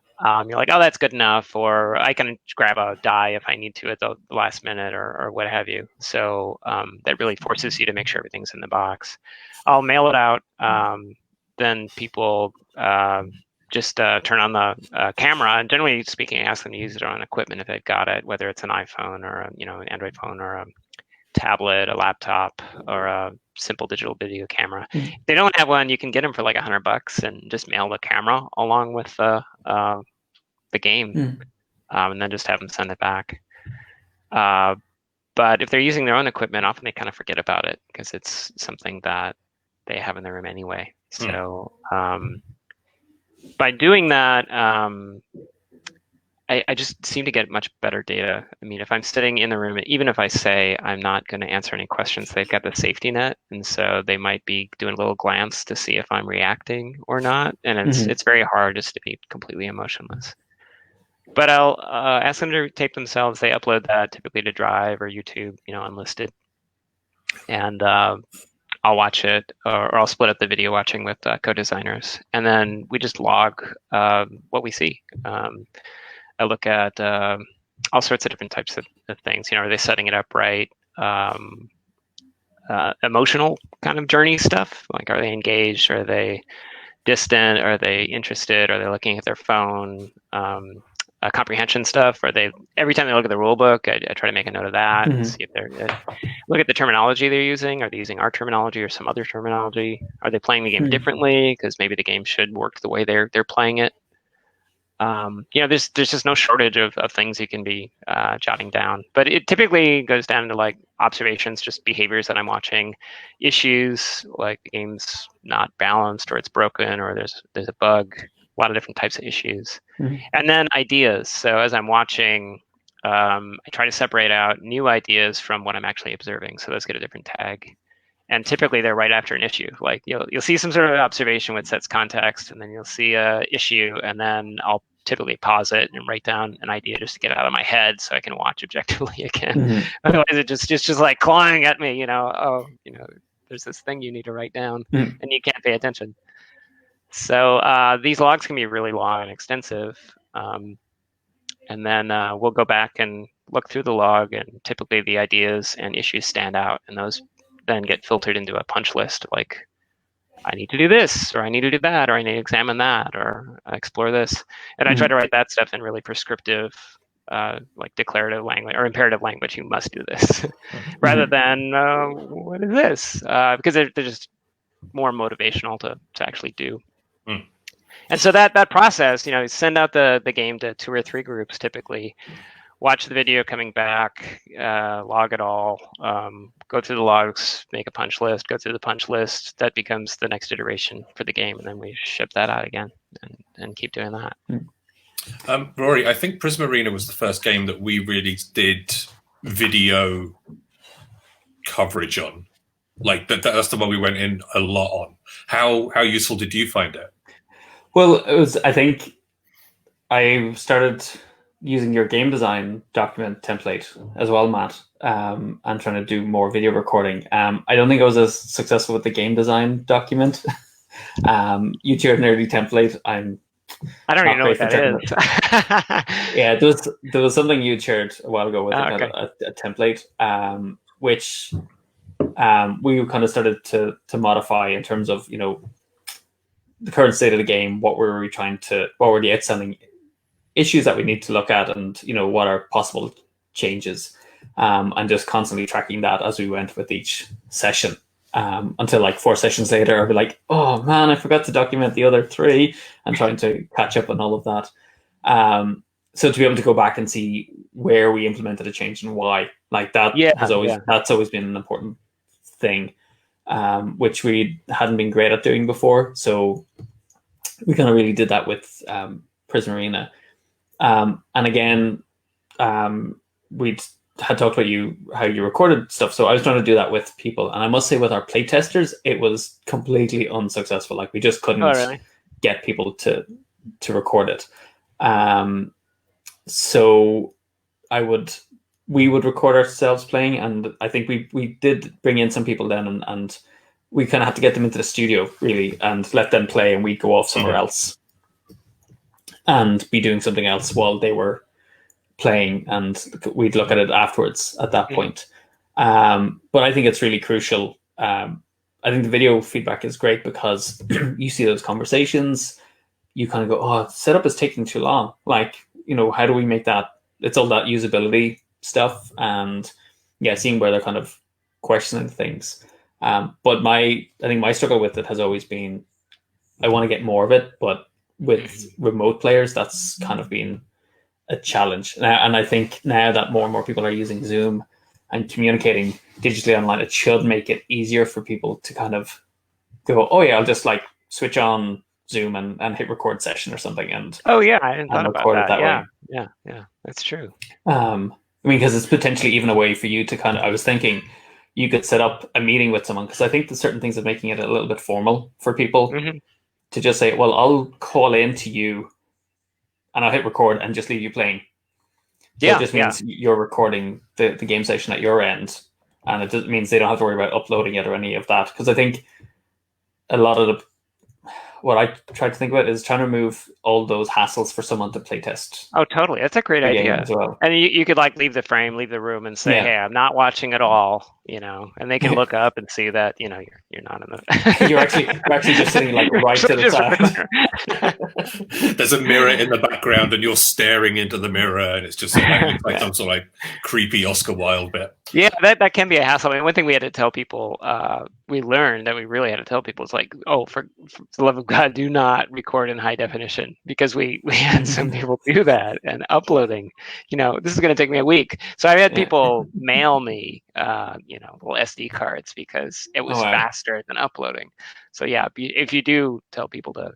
You're like, oh, that's good enough, or I can grab a die if I need to at the last minute, or what have you. So that really forces you to make sure everything's in the box. I'll mail it out. Then people just turn on the camera, and generally speaking, I ask them to use it on equipment if they've got it, whether it's an iPhone or an Android phone or a tablet, a laptop, or a simple digital video camera. Mm-hmm. If they don't have one, you can get them for like $100 and just mail the camera along with the game, and then just have them send it back. But if they're using their own equipment, often they kind of forget about it because it's something that they have in their room anyway. So by doing that, I just seem to get much better data. I mean, if I'm sitting in the room, even if I say I'm not going to answer any questions, they've got the safety net. And so they might be doing a little glance to see if I'm reacting or not. And it's very hard just to be completely emotionless. But I'll ask them to tape themselves. They upload that typically to Drive or YouTube, unlisted. And I'll watch it, or I'll split up the video watching with co-designers. And then we just log what we see. I look at all sorts of different types of things. Are they setting it up right? Emotional kind of journey stuff. Like, are they engaged? Are they distant? Are they interested? Are they looking at their phone? Comprehension stuff. Are they, every time they look at the rule book, I try to make a note of that and see if they're look at the terminology they're using. Are they using our terminology or some other terminology? Are they playing the game differently? Because maybe the game should work the way they're playing it. There's just no shortage of things you can be jotting down. But it typically goes down to like observations, just behaviors that I'm watching, issues like the game's not balanced or it's broken or there's a bug. A lot of different types of issues. And then ideas. So as I'm watching, I try to separate out new ideas from what I'm actually observing. So those get a different tag. And typically they're right after an issue. Like you'll see some sort of observation which sets context, and then you'll see a issue, and then I'll typically pause it and write down an idea just to get it out of my head so I can watch objectively again. Otherwise it just like clawing at me, there's this thing you need to write down and you can't pay attention. So these logs can be really long and extensive. And then we'll go back and look through the log, and typically the ideas and issues stand out, and those then get filtered into a punch list. Like, I need to do this, or I need to do that, or I need to examine that, or explore this. And I try to write that stuff in really prescriptive, like declarative language or imperative language. You must do this, rather than what is this? Because they're just more motivational to actually do. And so that process, send out the game to 2 or 3 groups typically, watch the video coming back, log it all, go through the logs, make a punch list, go through the punch list. That becomes the next iteration for the game, and then we ship that out again and keep doing that. Rory, I think Prism Arena was the first game that we really did video coverage on. Like that's the one we went in a lot on. How useful did you find it? Well, it was. I think I started using your game design document template as well, Matt, and trying to do more video recording. I don't think I was as successful with the game design document. You shared an early template. I don't even know what that is. Yeah, there was something you shared a while ago with a template, which we kind of started to modify in terms of, you know, the current state of the game. What were the outstanding issues that we need to look at, and, you know, what are possible changes, and just constantly tracking that as we went with each session. Until like 4 sessions later, I'll be like, oh man, I forgot to document the other 3, and trying to catch up on all of that. So to be able to go back and see where we implemented a change and why, like that, that's always been an important thing, which we hadn't been great at doing before. So we kind of really did that with Prism Arena. And again, we'd had talked about how you recorded stuff. So I was trying to do that with people. And I must say, with our playtesters, it was completely unsuccessful. Like, we just couldn't get people to record it. So we would record ourselves playing, and I think we did bring in some people then, and we kind of had to get them into the studio, really, and let them play, and we'd go off somewhere else and be doing something else while they were playing, and we'd look at it afterwards at that point. But I think it's really crucial. I think the video feedback is great because you see those conversations, you kind of go, oh, setup is taking too long. Like, you know, how do we make that? It's all that usability stuff, and seeing where they're kind of questioning things. But I think my struggle with it has always been, I want to get more of it, but with remote players, that's kind of been a challenge now. And I think now that more and more people are using Zoom and communicating digitally online, it should make it easier for people to kind of go, oh yeah, I'll just like switch on Zoom and hit record session or something. And I didn't thought about that. Yeah, that's true. I mean, because it's potentially even a way for you to kind of, I was thinking you could set up a meeting with someone, because I think there's certain things of making it a little bit formal for people to just say, well, I'll call in to you and I'll hit record and just leave you playing. So it just means you're recording the game session at your end, and it means they don't have to worry about uploading it or any of that. Because I think a lot of what I tried to think about is trying to remove all those hassles for someone to play test. Oh, totally. That's a great idea as well. And you could like leave the frame, leave the room, and say, hey, I'm not watching at all, you know, and they can look up and see that, you know, you're not in the you're actually just sitting like right to the side. There's a mirror in the background and you're staring into the mirror, and it's just like some sort of like creepy Oscar Wilde bit. Yeah, that can be a hassle. I mean, one thing we had to tell people, we learned that we really had to tell people is like, oh, for the love of God, do not record in high definition, because we had some people do that, and uploading, you know, this is going to take me a week. So I had people mail me, you know, little SD cards, because it was faster than uploading. So yeah, if you do tell people to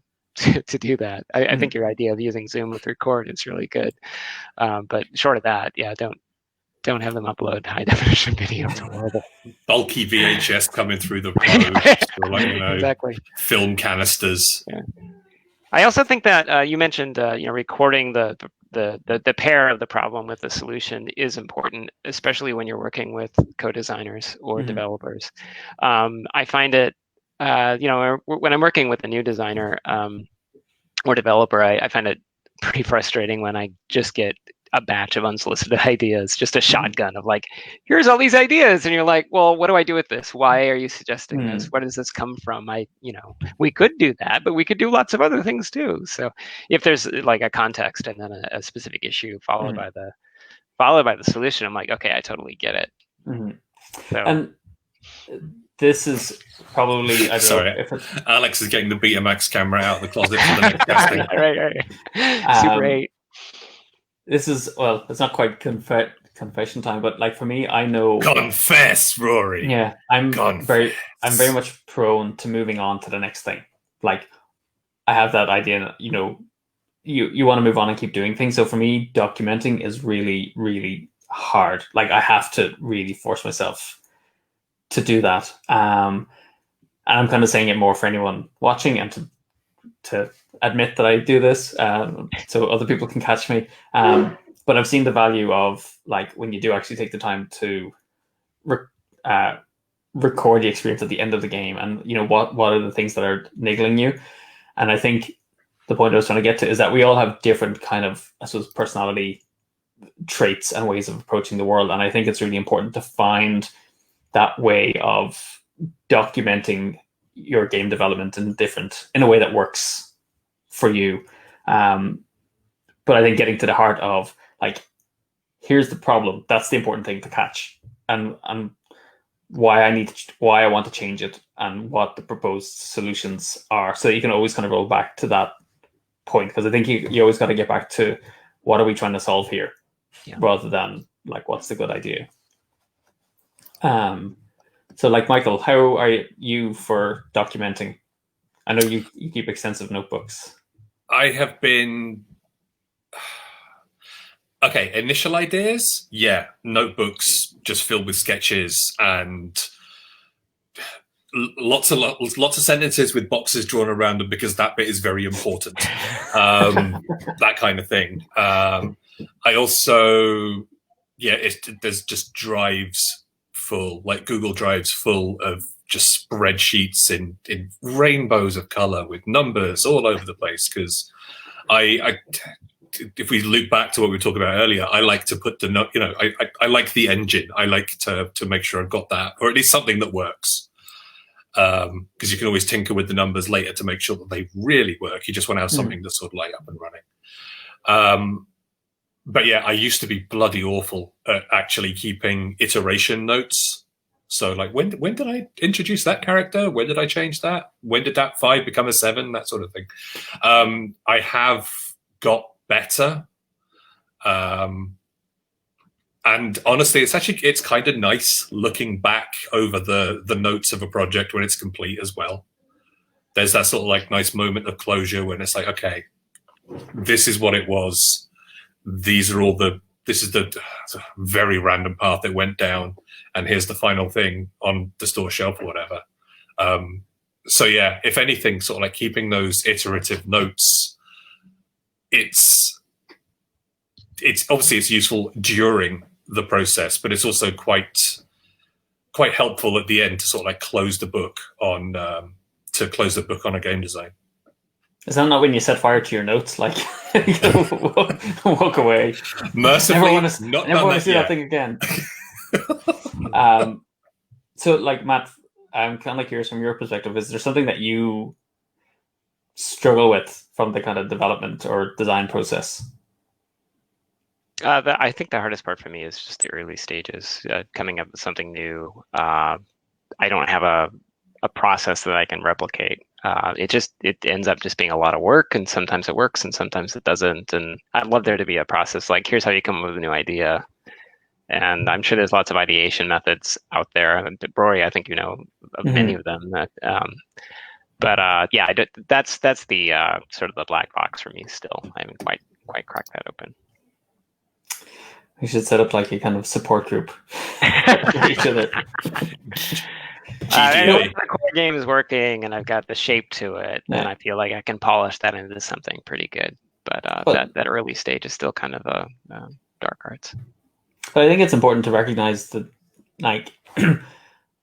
do that, I think your idea of using Zoom with record is really good. But short of that, don't have them upload high definition video. It's horrible. Bulky VHS coming through the road, like, you know, exactly. Film canisters. Yeah. I also think that you mentioned, you know, recording the pair of the problem with the solution is important, especially when you're working with co-designers or developers. I find it, you know, when I'm working with a new designer or developer, I find it pretty frustrating when I just get a batch of unsolicited ideas, just a shotgun of like, here's all these ideas, and you're like, well, what do I do with this? Why are you suggesting this? Where does this come from? You know, we could do that, but we could do lots of other things too. So if there's like a context and then a specific issue followed by the solution, I'm like, okay, I totally get it. So, and this is probably, I don't know if it's... Alex is getting the Betamax camera out of the closet for the next casting. right. Super 8. This is, well, it's not quite confession time, but like for me, I know. Confess, Rory. Yeah, I'm very much prone to moving on to the next thing. Like, I have that idea, you know, you want to move on and keep doing things. So for me, documenting is really, really hard. Like I have to really force myself to do that. And I'm kind of saying it more for anyone watching and to admit that I do this, so other people can catch me. But I've seen the value of like when you do actually take the time to record the experience at the end of the game, and what are the things that are niggling you. And I think the point I was trying to get to is that we all have different kind of, I suppose, personality traits and ways of approaching the world, and I think it's really important to find that way of documenting your game development in a way that works for you. But I think getting to the heart of like, here's the problem, that's the important thing to catch, and why I want to change it, and what the proposed solutions are, so that you can always kind of roll back to that point, because I think you always got to get back to what are we trying to solve here, rather than like what's the good idea. So like Michael, how are you for documenting? I know you keep extensive notebooks. I have been initial ideas, notebooks just filled with sketches and lots of sentences with boxes drawn around them because that bit is very important. That kind of thing. I also, there's just drives full, like Google Drives full of just spreadsheets in rainbows of color with numbers all over the place. Because if we loop back to what we were talking about earlier, I like to put the note, I like the engine. I like to make sure I've got that, or at least something that works. Because you can always tinker with the numbers later to make sure that they really work. You just want to have something that's sort of like up and running. But yeah, I used to be bloody awful at actually keeping iteration notes. So like, when did I introduce that character? When did I change that? When did that 5 become a 7? That sort of thing. I have got better. And honestly, it's kind of nice looking back over the notes of a project when it's complete as well. There's that sort of like nice moment of closure when it's like, okay, this is what it was. This is the very random path it went down, and here's the final thing on the store shelf or whatever. So yeah, if anything, sort of like keeping those iterative notes, it's obviously it's useful during the process, but it's also quite helpful at the end to sort of like close the book on a game design. Is that not when you set fire to your notes, like walk away? Mercifully, never want to see that thing again. So like Matt, I'm kind of curious from your perspective, is there something that you struggle with from the kind of development or design process? I think the hardest part for me is just the early stages, coming up with something new. I don't have a process that I can replicate. It ends up just being a lot of work, and sometimes it works and sometimes it doesn't. And I'd love there to be a process like, here's how you come up with a new idea. And I'm sure there's lots of ideation methods out there. Rory, I think you know of many of them. That's the sort of the black box for me still. I haven't quite cracked that open. We should set up like a kind of support group for each other. I know the core game is working, and I've got the shape to it, and I feel like I can polish that into something pretty good. But that early stage is still kind of a dark arts. But I think it's important to recognize that, like,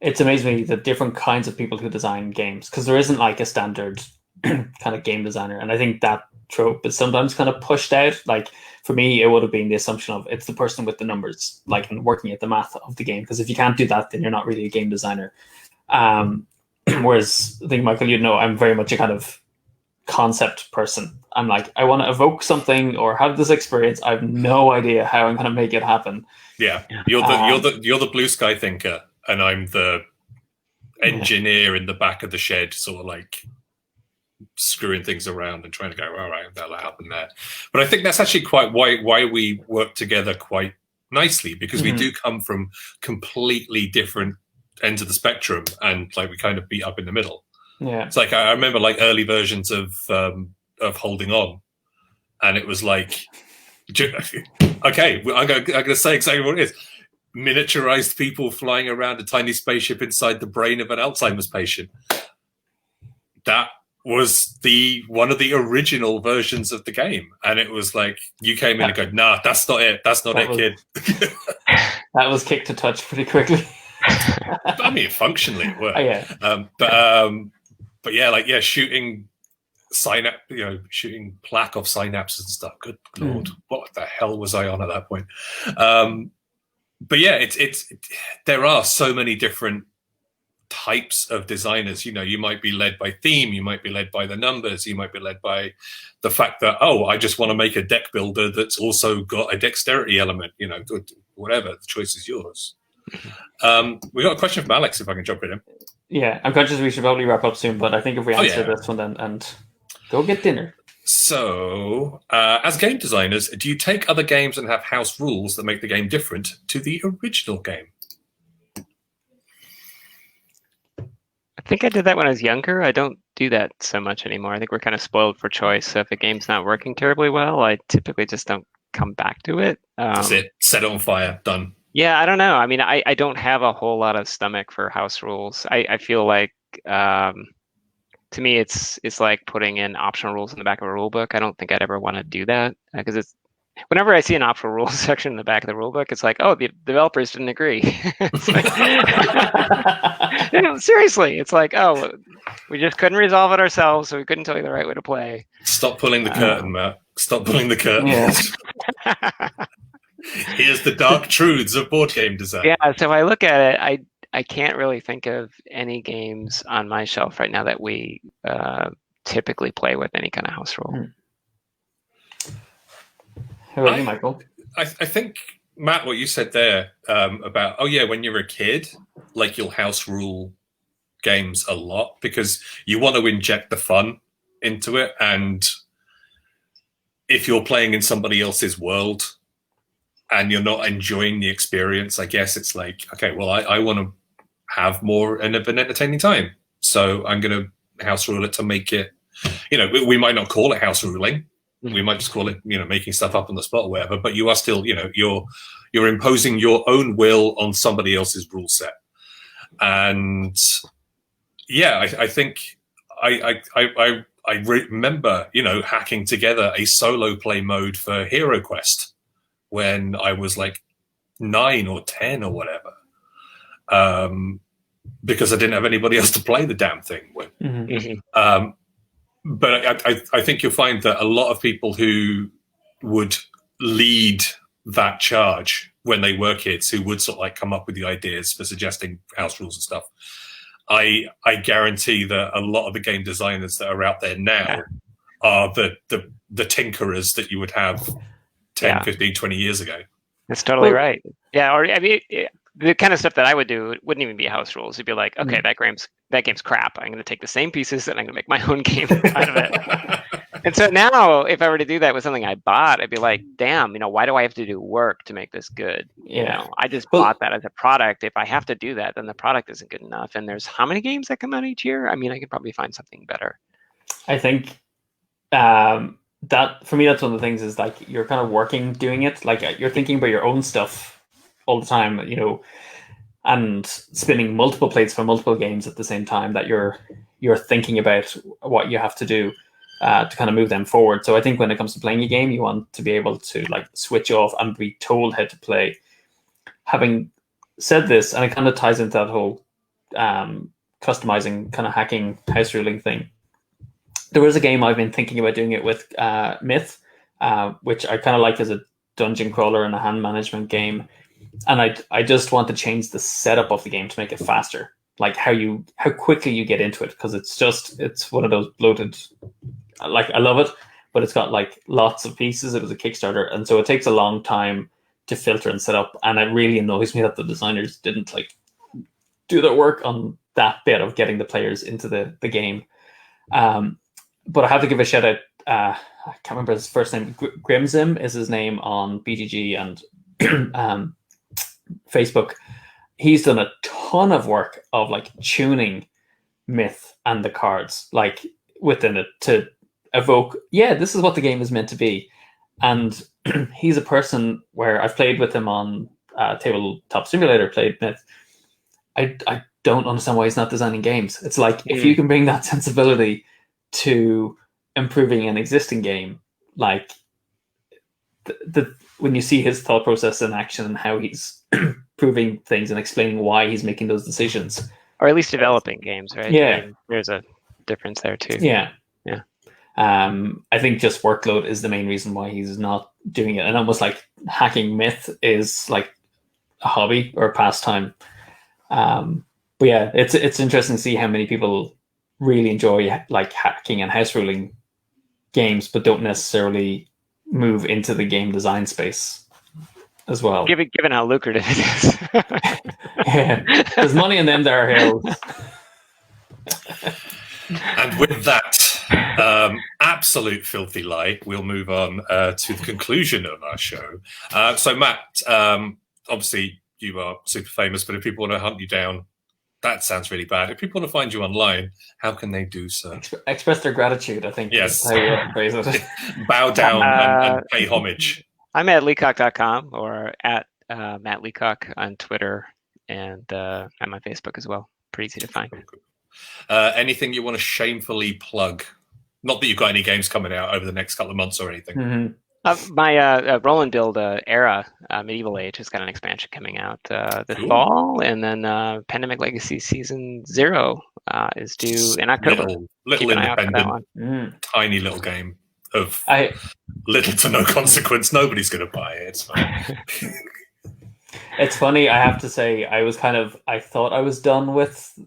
it's amazing the different kinds of people who design games, because there isn't like a standard kind of game designer, and I think that trope is sometimes kind of pushed out. Like for me, it would have been the assumption of it's the person with the numbers, like, and working at the math of the game, because if you can't do that, then you're not really a game designer. Whereas I think, Michael, I'm very much a kind of concept person. I'm like, I want to evoke something or have this experience. I have no idea how I'm going to make it happen. Yeah, you're the blue sky thinker, and I'm the engineer in the back of the shed, sort of like screwing things around and trying to go, all right, that'll happen there. But I think that's actually quite why we work together quite nicely, because we do come from completely different ends of the spectrum, and like we kind of beat up in the middle. Yeah, it's like I remember like early versions of Holding On. and it was like, okay, I'm going to say exactly what it is. Miniaturized people flying around a tiny spaceship inside the brain of an Alzheimer's patient. That was one of the original versions of the game, and it was like you came in and go, "Nah, that's not it. That's not it, kid." That was kicked to touch pretty quickly. I mean, functionally it worked. Oh, yeah. But shooting shooting plaque off synapses and stuff. Good lord, what the hell was I on at that point? But yeah, there are so many different types of designers. You might be led by theme, you might be led by the numbers, you might be led by the fact that, I just want to make a deck builder that's also got a dexterity element. Whatever, the choice is yours. We got a question from Alex, if I can jump in. Yeah, I'm conscious we should probably wrap up soon, but I think if we answer this one then and go get dinner. So, as game designers, do you take other games and have house rules that make the game different to the original game? I think I did that when I was younger. I don't do that so much anymore. I think we're kind of spoiled for choice. So if a game's not working terribly well, I typically just don't come back to it. That's it. Set it on fire. Done. Yeah, I don't know. I mean, I don't have a whole lot of stomach for house rules. I feel like to me, it's like putting in optional rules in the back of a rule book. I don't think I'd ever want to do that because it's whenever I see an optional rules section in the back of the rule book, it's like, oh, the developers didn't agree. It's like, seriously, it's like, oh, we just couldn't resolve it ourselves, so we couldn't tell you the right way to play. Stop pulling the curtain, Matt. Stop pulling the curtain. Yeah. Here's the dark truths of board game design. Yeah, so if I look at it, I can't really think of any games on my shelf right now that we typically play with any kind of house rule. How about you, Michael? I think, Matt, what you said there about, when you're a kid, like you'll house rule games a lot because you want to inject the fun into it. And if you're playing in somebody else's world and you're not enjoying the experience, I guess it's like, okay, well, I want to have more of an entertaining time. So I'm going to house rule it to make it, we might not call it house ruling. We might just call it, making stuff up on the spot or whatever, but you are still, you're imposing your own will on somebody else's rule set. And yeah, I think I remember, hacking together a solo play mode for Hero Quest when I was like 9 or 10 or whatever, because I didn't have anybody else to play the damn thing with. Mm-hmm. But I think you'll find that a lot of people who would lead that charge when they were kids, who would sort of like come up with the ideas for suggesting house rules and stuff, I guarantee that a lot of the game designers that are out there now are the tinkerers that you would have 10, 15, 20 years ago. That's totally right. Yeah, or I mean, the kind of stuff that I would do wouldn't even be house rules. It'd be like, okay, that game's crap. I'm going to take the same pieces and I'm going to make my own game out of it. And so now, if I were to do that with something I bought, I'd be like, damn, why do I have to do work to make this good? I just bought that as a product. If I have to do that, then the product isn't good enough. And there's how many games that come out each year? I mean, I could probably find something better. I think that for me, that's one of the things is like you're kind of working doing it. Like you're thinking about your own stuff all the time, and spinning multiple plates for multiple games at the same time that you're thinking about what you have to do to kind of move them forward. So I think when it comes to playing a game, you want to be able to like switch off and be told how to play. Having said this, and it kind of ties into that whole customizing kind of hacking house ruling thing. There was a game I've been thinking about doing it with, Myth, which I kind of like as a dungeon crawler and a hand management game. And I just want to change the setup of the game to make it faster, like how quickly you get into it, because it's one of those bloated, like I love it, but it's got like lots of pieces. It was a Kickstarter, and so it takes a long time to filter and set up. And it really annoys me that the designers didn't like do their work on that bit of getting the players into the game. But I have to give a shout out. I can't remember his first name. Grimzim is his name on BGG and Facebook. He's done a ton of work of like tuning Myth and the cards like within it to evoke, this is what the game is meant to be. And he's a person where I've played with him on Tabletop Simulator, played Myth. I don't understand why he's not designing games. It's like, if you can bring that sensibility to improving an existing game, like when you see his thought process in action and how he's proving things and explaining why he's making those decisions, or at least developing games, right? Yeah, I mean, there's a difference there too. Yeah. I think just workload is the main reason why he's not doing it, and almost like hacking Myth is like a hobby or a pastime. But yeah, it's interesting to see how many people really enjoy like hacking and house ruling games, but don't necessarily move into the game design space as well. Given how lucrative it is. Yeah, there's money in them there hills. And with that absolute filthy lie, we'll move on to the conclusion of our show. So Matt, obviously you are super famous, but if people want to hunt you down, that sounds really bad. If people want to find you online, how can they do so? Express their gratitude, I think. Yes. Is how you phrase it. Bow down and pay homage. I'm at leacock.com or at Matt Leacock on Twitter and on my Facebook as well. Pretty easy to find. Anything you want to shamefully plug? Not that you've got any games coming out over the next couple of months or anything. Mm-hmm. My Roll and Build Era Medieval Age has got an expansion coming out this fall, and then Pandemic Legacy Season 0 is due in October. Little independent, tiny little game of little to no consequence. Nobody's going to buy it. It's fine. It's funny, I have to say, I thought I was done with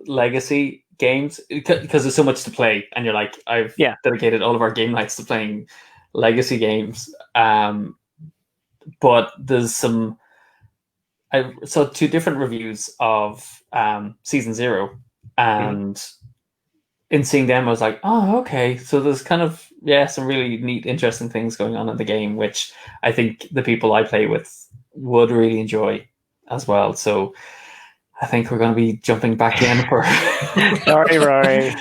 Legacy games because there's so much to play, and you're like, I've dedicated all of our game nights to playing Legacy games, but there's some. I saw 2 different reviews of Season 0, and in seeing them, I was like, oh, okay. So there's kind of some really neat, interesting things going on in the game, which I think the people I play with would really enjoy as well. So I think we're going to be jumping back in for. Sorry, Rory.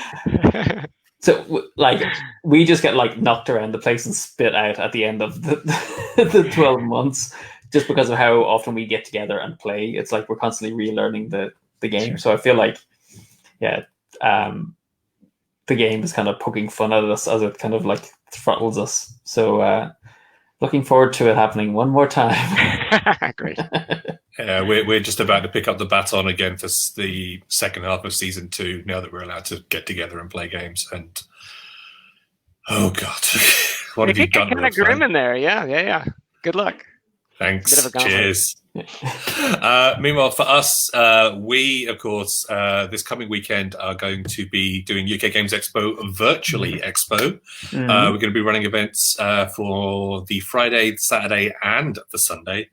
So, like, we just get like knocked around the place and spit out at the end of the 12 months, just because of how often we get together and play. It's like we're constantly relearning the game. So I feel like, the game is kind of poking fun at us as it kind of like throttles us. So, looking forward to it happening one more time. Great. We're just about to pick up the baton again for the second half of Season 2, now that we're allowed to get together and play games. And oh god, what have you done? Kind of grim in there, yeah. Good luck. Thanks. Cheers. Meanwhile, for us, we, of course, this coming weekend are going to be doing UK Games Expo virtually Expo. We're going to be running events for the Friday, Saturday, and the Sunday.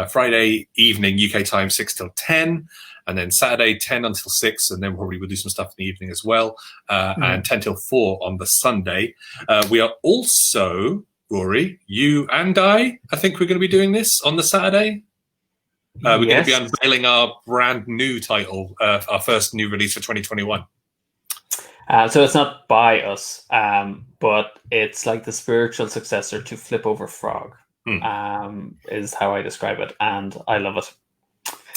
Friday evening UK time 6 till 10, and then Saturday 10 until 6, and then probably we'll do some stuff in the evening as well, and 10 till 4 on the Sunday. We are also, Rory, you and I think we're going to be doing this on the Saturday. We're going to be unveiling our brand new title, our first new release for 2021. So it's not by us, but it's like the spiritual successor to Flip Over Frog. Is how I describe it, and I love it.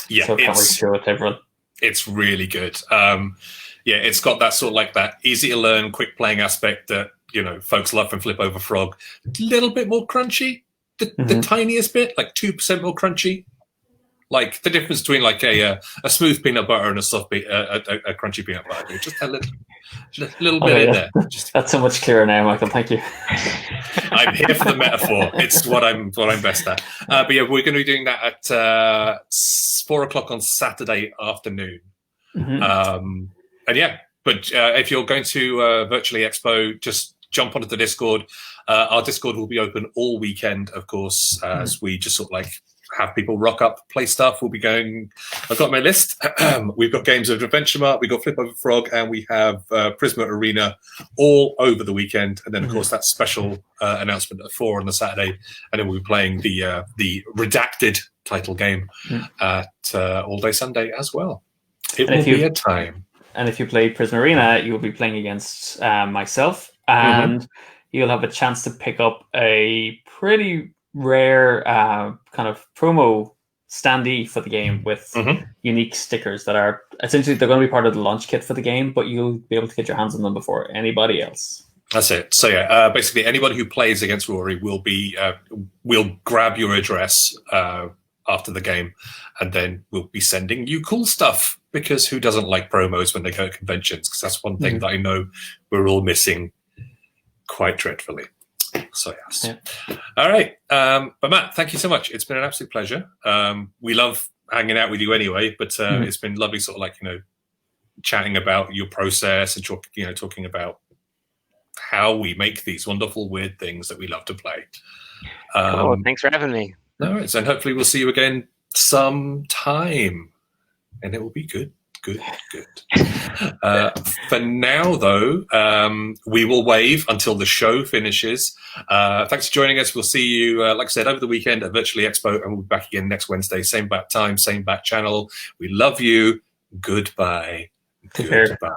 Yeah, so I can't wait to show it to everyone. It's really good. It's got that sort of like that easy to learn, quick playing aspect that folks love from Flip Over Frog. A little bit more crunchy, the tiniest bit, like 2% more crunchy. Like the difference between like a smooth peanut butter and a soft a crunchy peanut butter. Just a little bit in there. That's so much clearer now, Michael. Thank you. I'm here for the metaphor. It's what I'm best at. But yeah, we're going to be doing that at 4:00 on Saturday afternoon. But if you're going to Virtually Expo, just jump onto the Discord. Our Discord will be open all weekend, of course, as we just sort of like have people rock up, play stuff. We'll be going. I've got my list. We've got games of Adventure Mart, we've got Flip Over Frog, and we have Prisma Arena all over the weekend. And then, of course, that special announcement at 4 on the Saturday. And then we'll be playing the redacted title game at All Day Sunday as well. It will be a time. And if you play Prisma Arena, you'll be playing against myself and you'll have a chance to pick up a pretty rare kind of promo standee for the game with unique stickers that are essentially they're going to be part of the launch kit for the game, but you'll be able to get your hands on them before anybody else. That's it. So yeah, basically anybody who plays against Rory will grab your address after the game, and then we'll be sending you cool stuff, because who doesn't like promos when they go to conventions? Because that's one thing that I know we're all missing quite dreadfully. So yes. Yeah. All right. But Matt, thank you so much. It's been an absolute pleasure. We love hanging out with you anyway, but it's been lovely sort of like, chatting about your process and talking about how we make these wonderful, weird things that we love to play. Cool. Thanks for having me. No worries. And hopefully we'll see you again sometime, and it will be good. For now, though, we will wave until the show finishes. Thanks for joining us. We'll see you, like I said, over the weekend at Virtually Expo, and we'll be back again next Wednesday. Same bat time, same bat channel. We love you. Goodbye. Goodbye.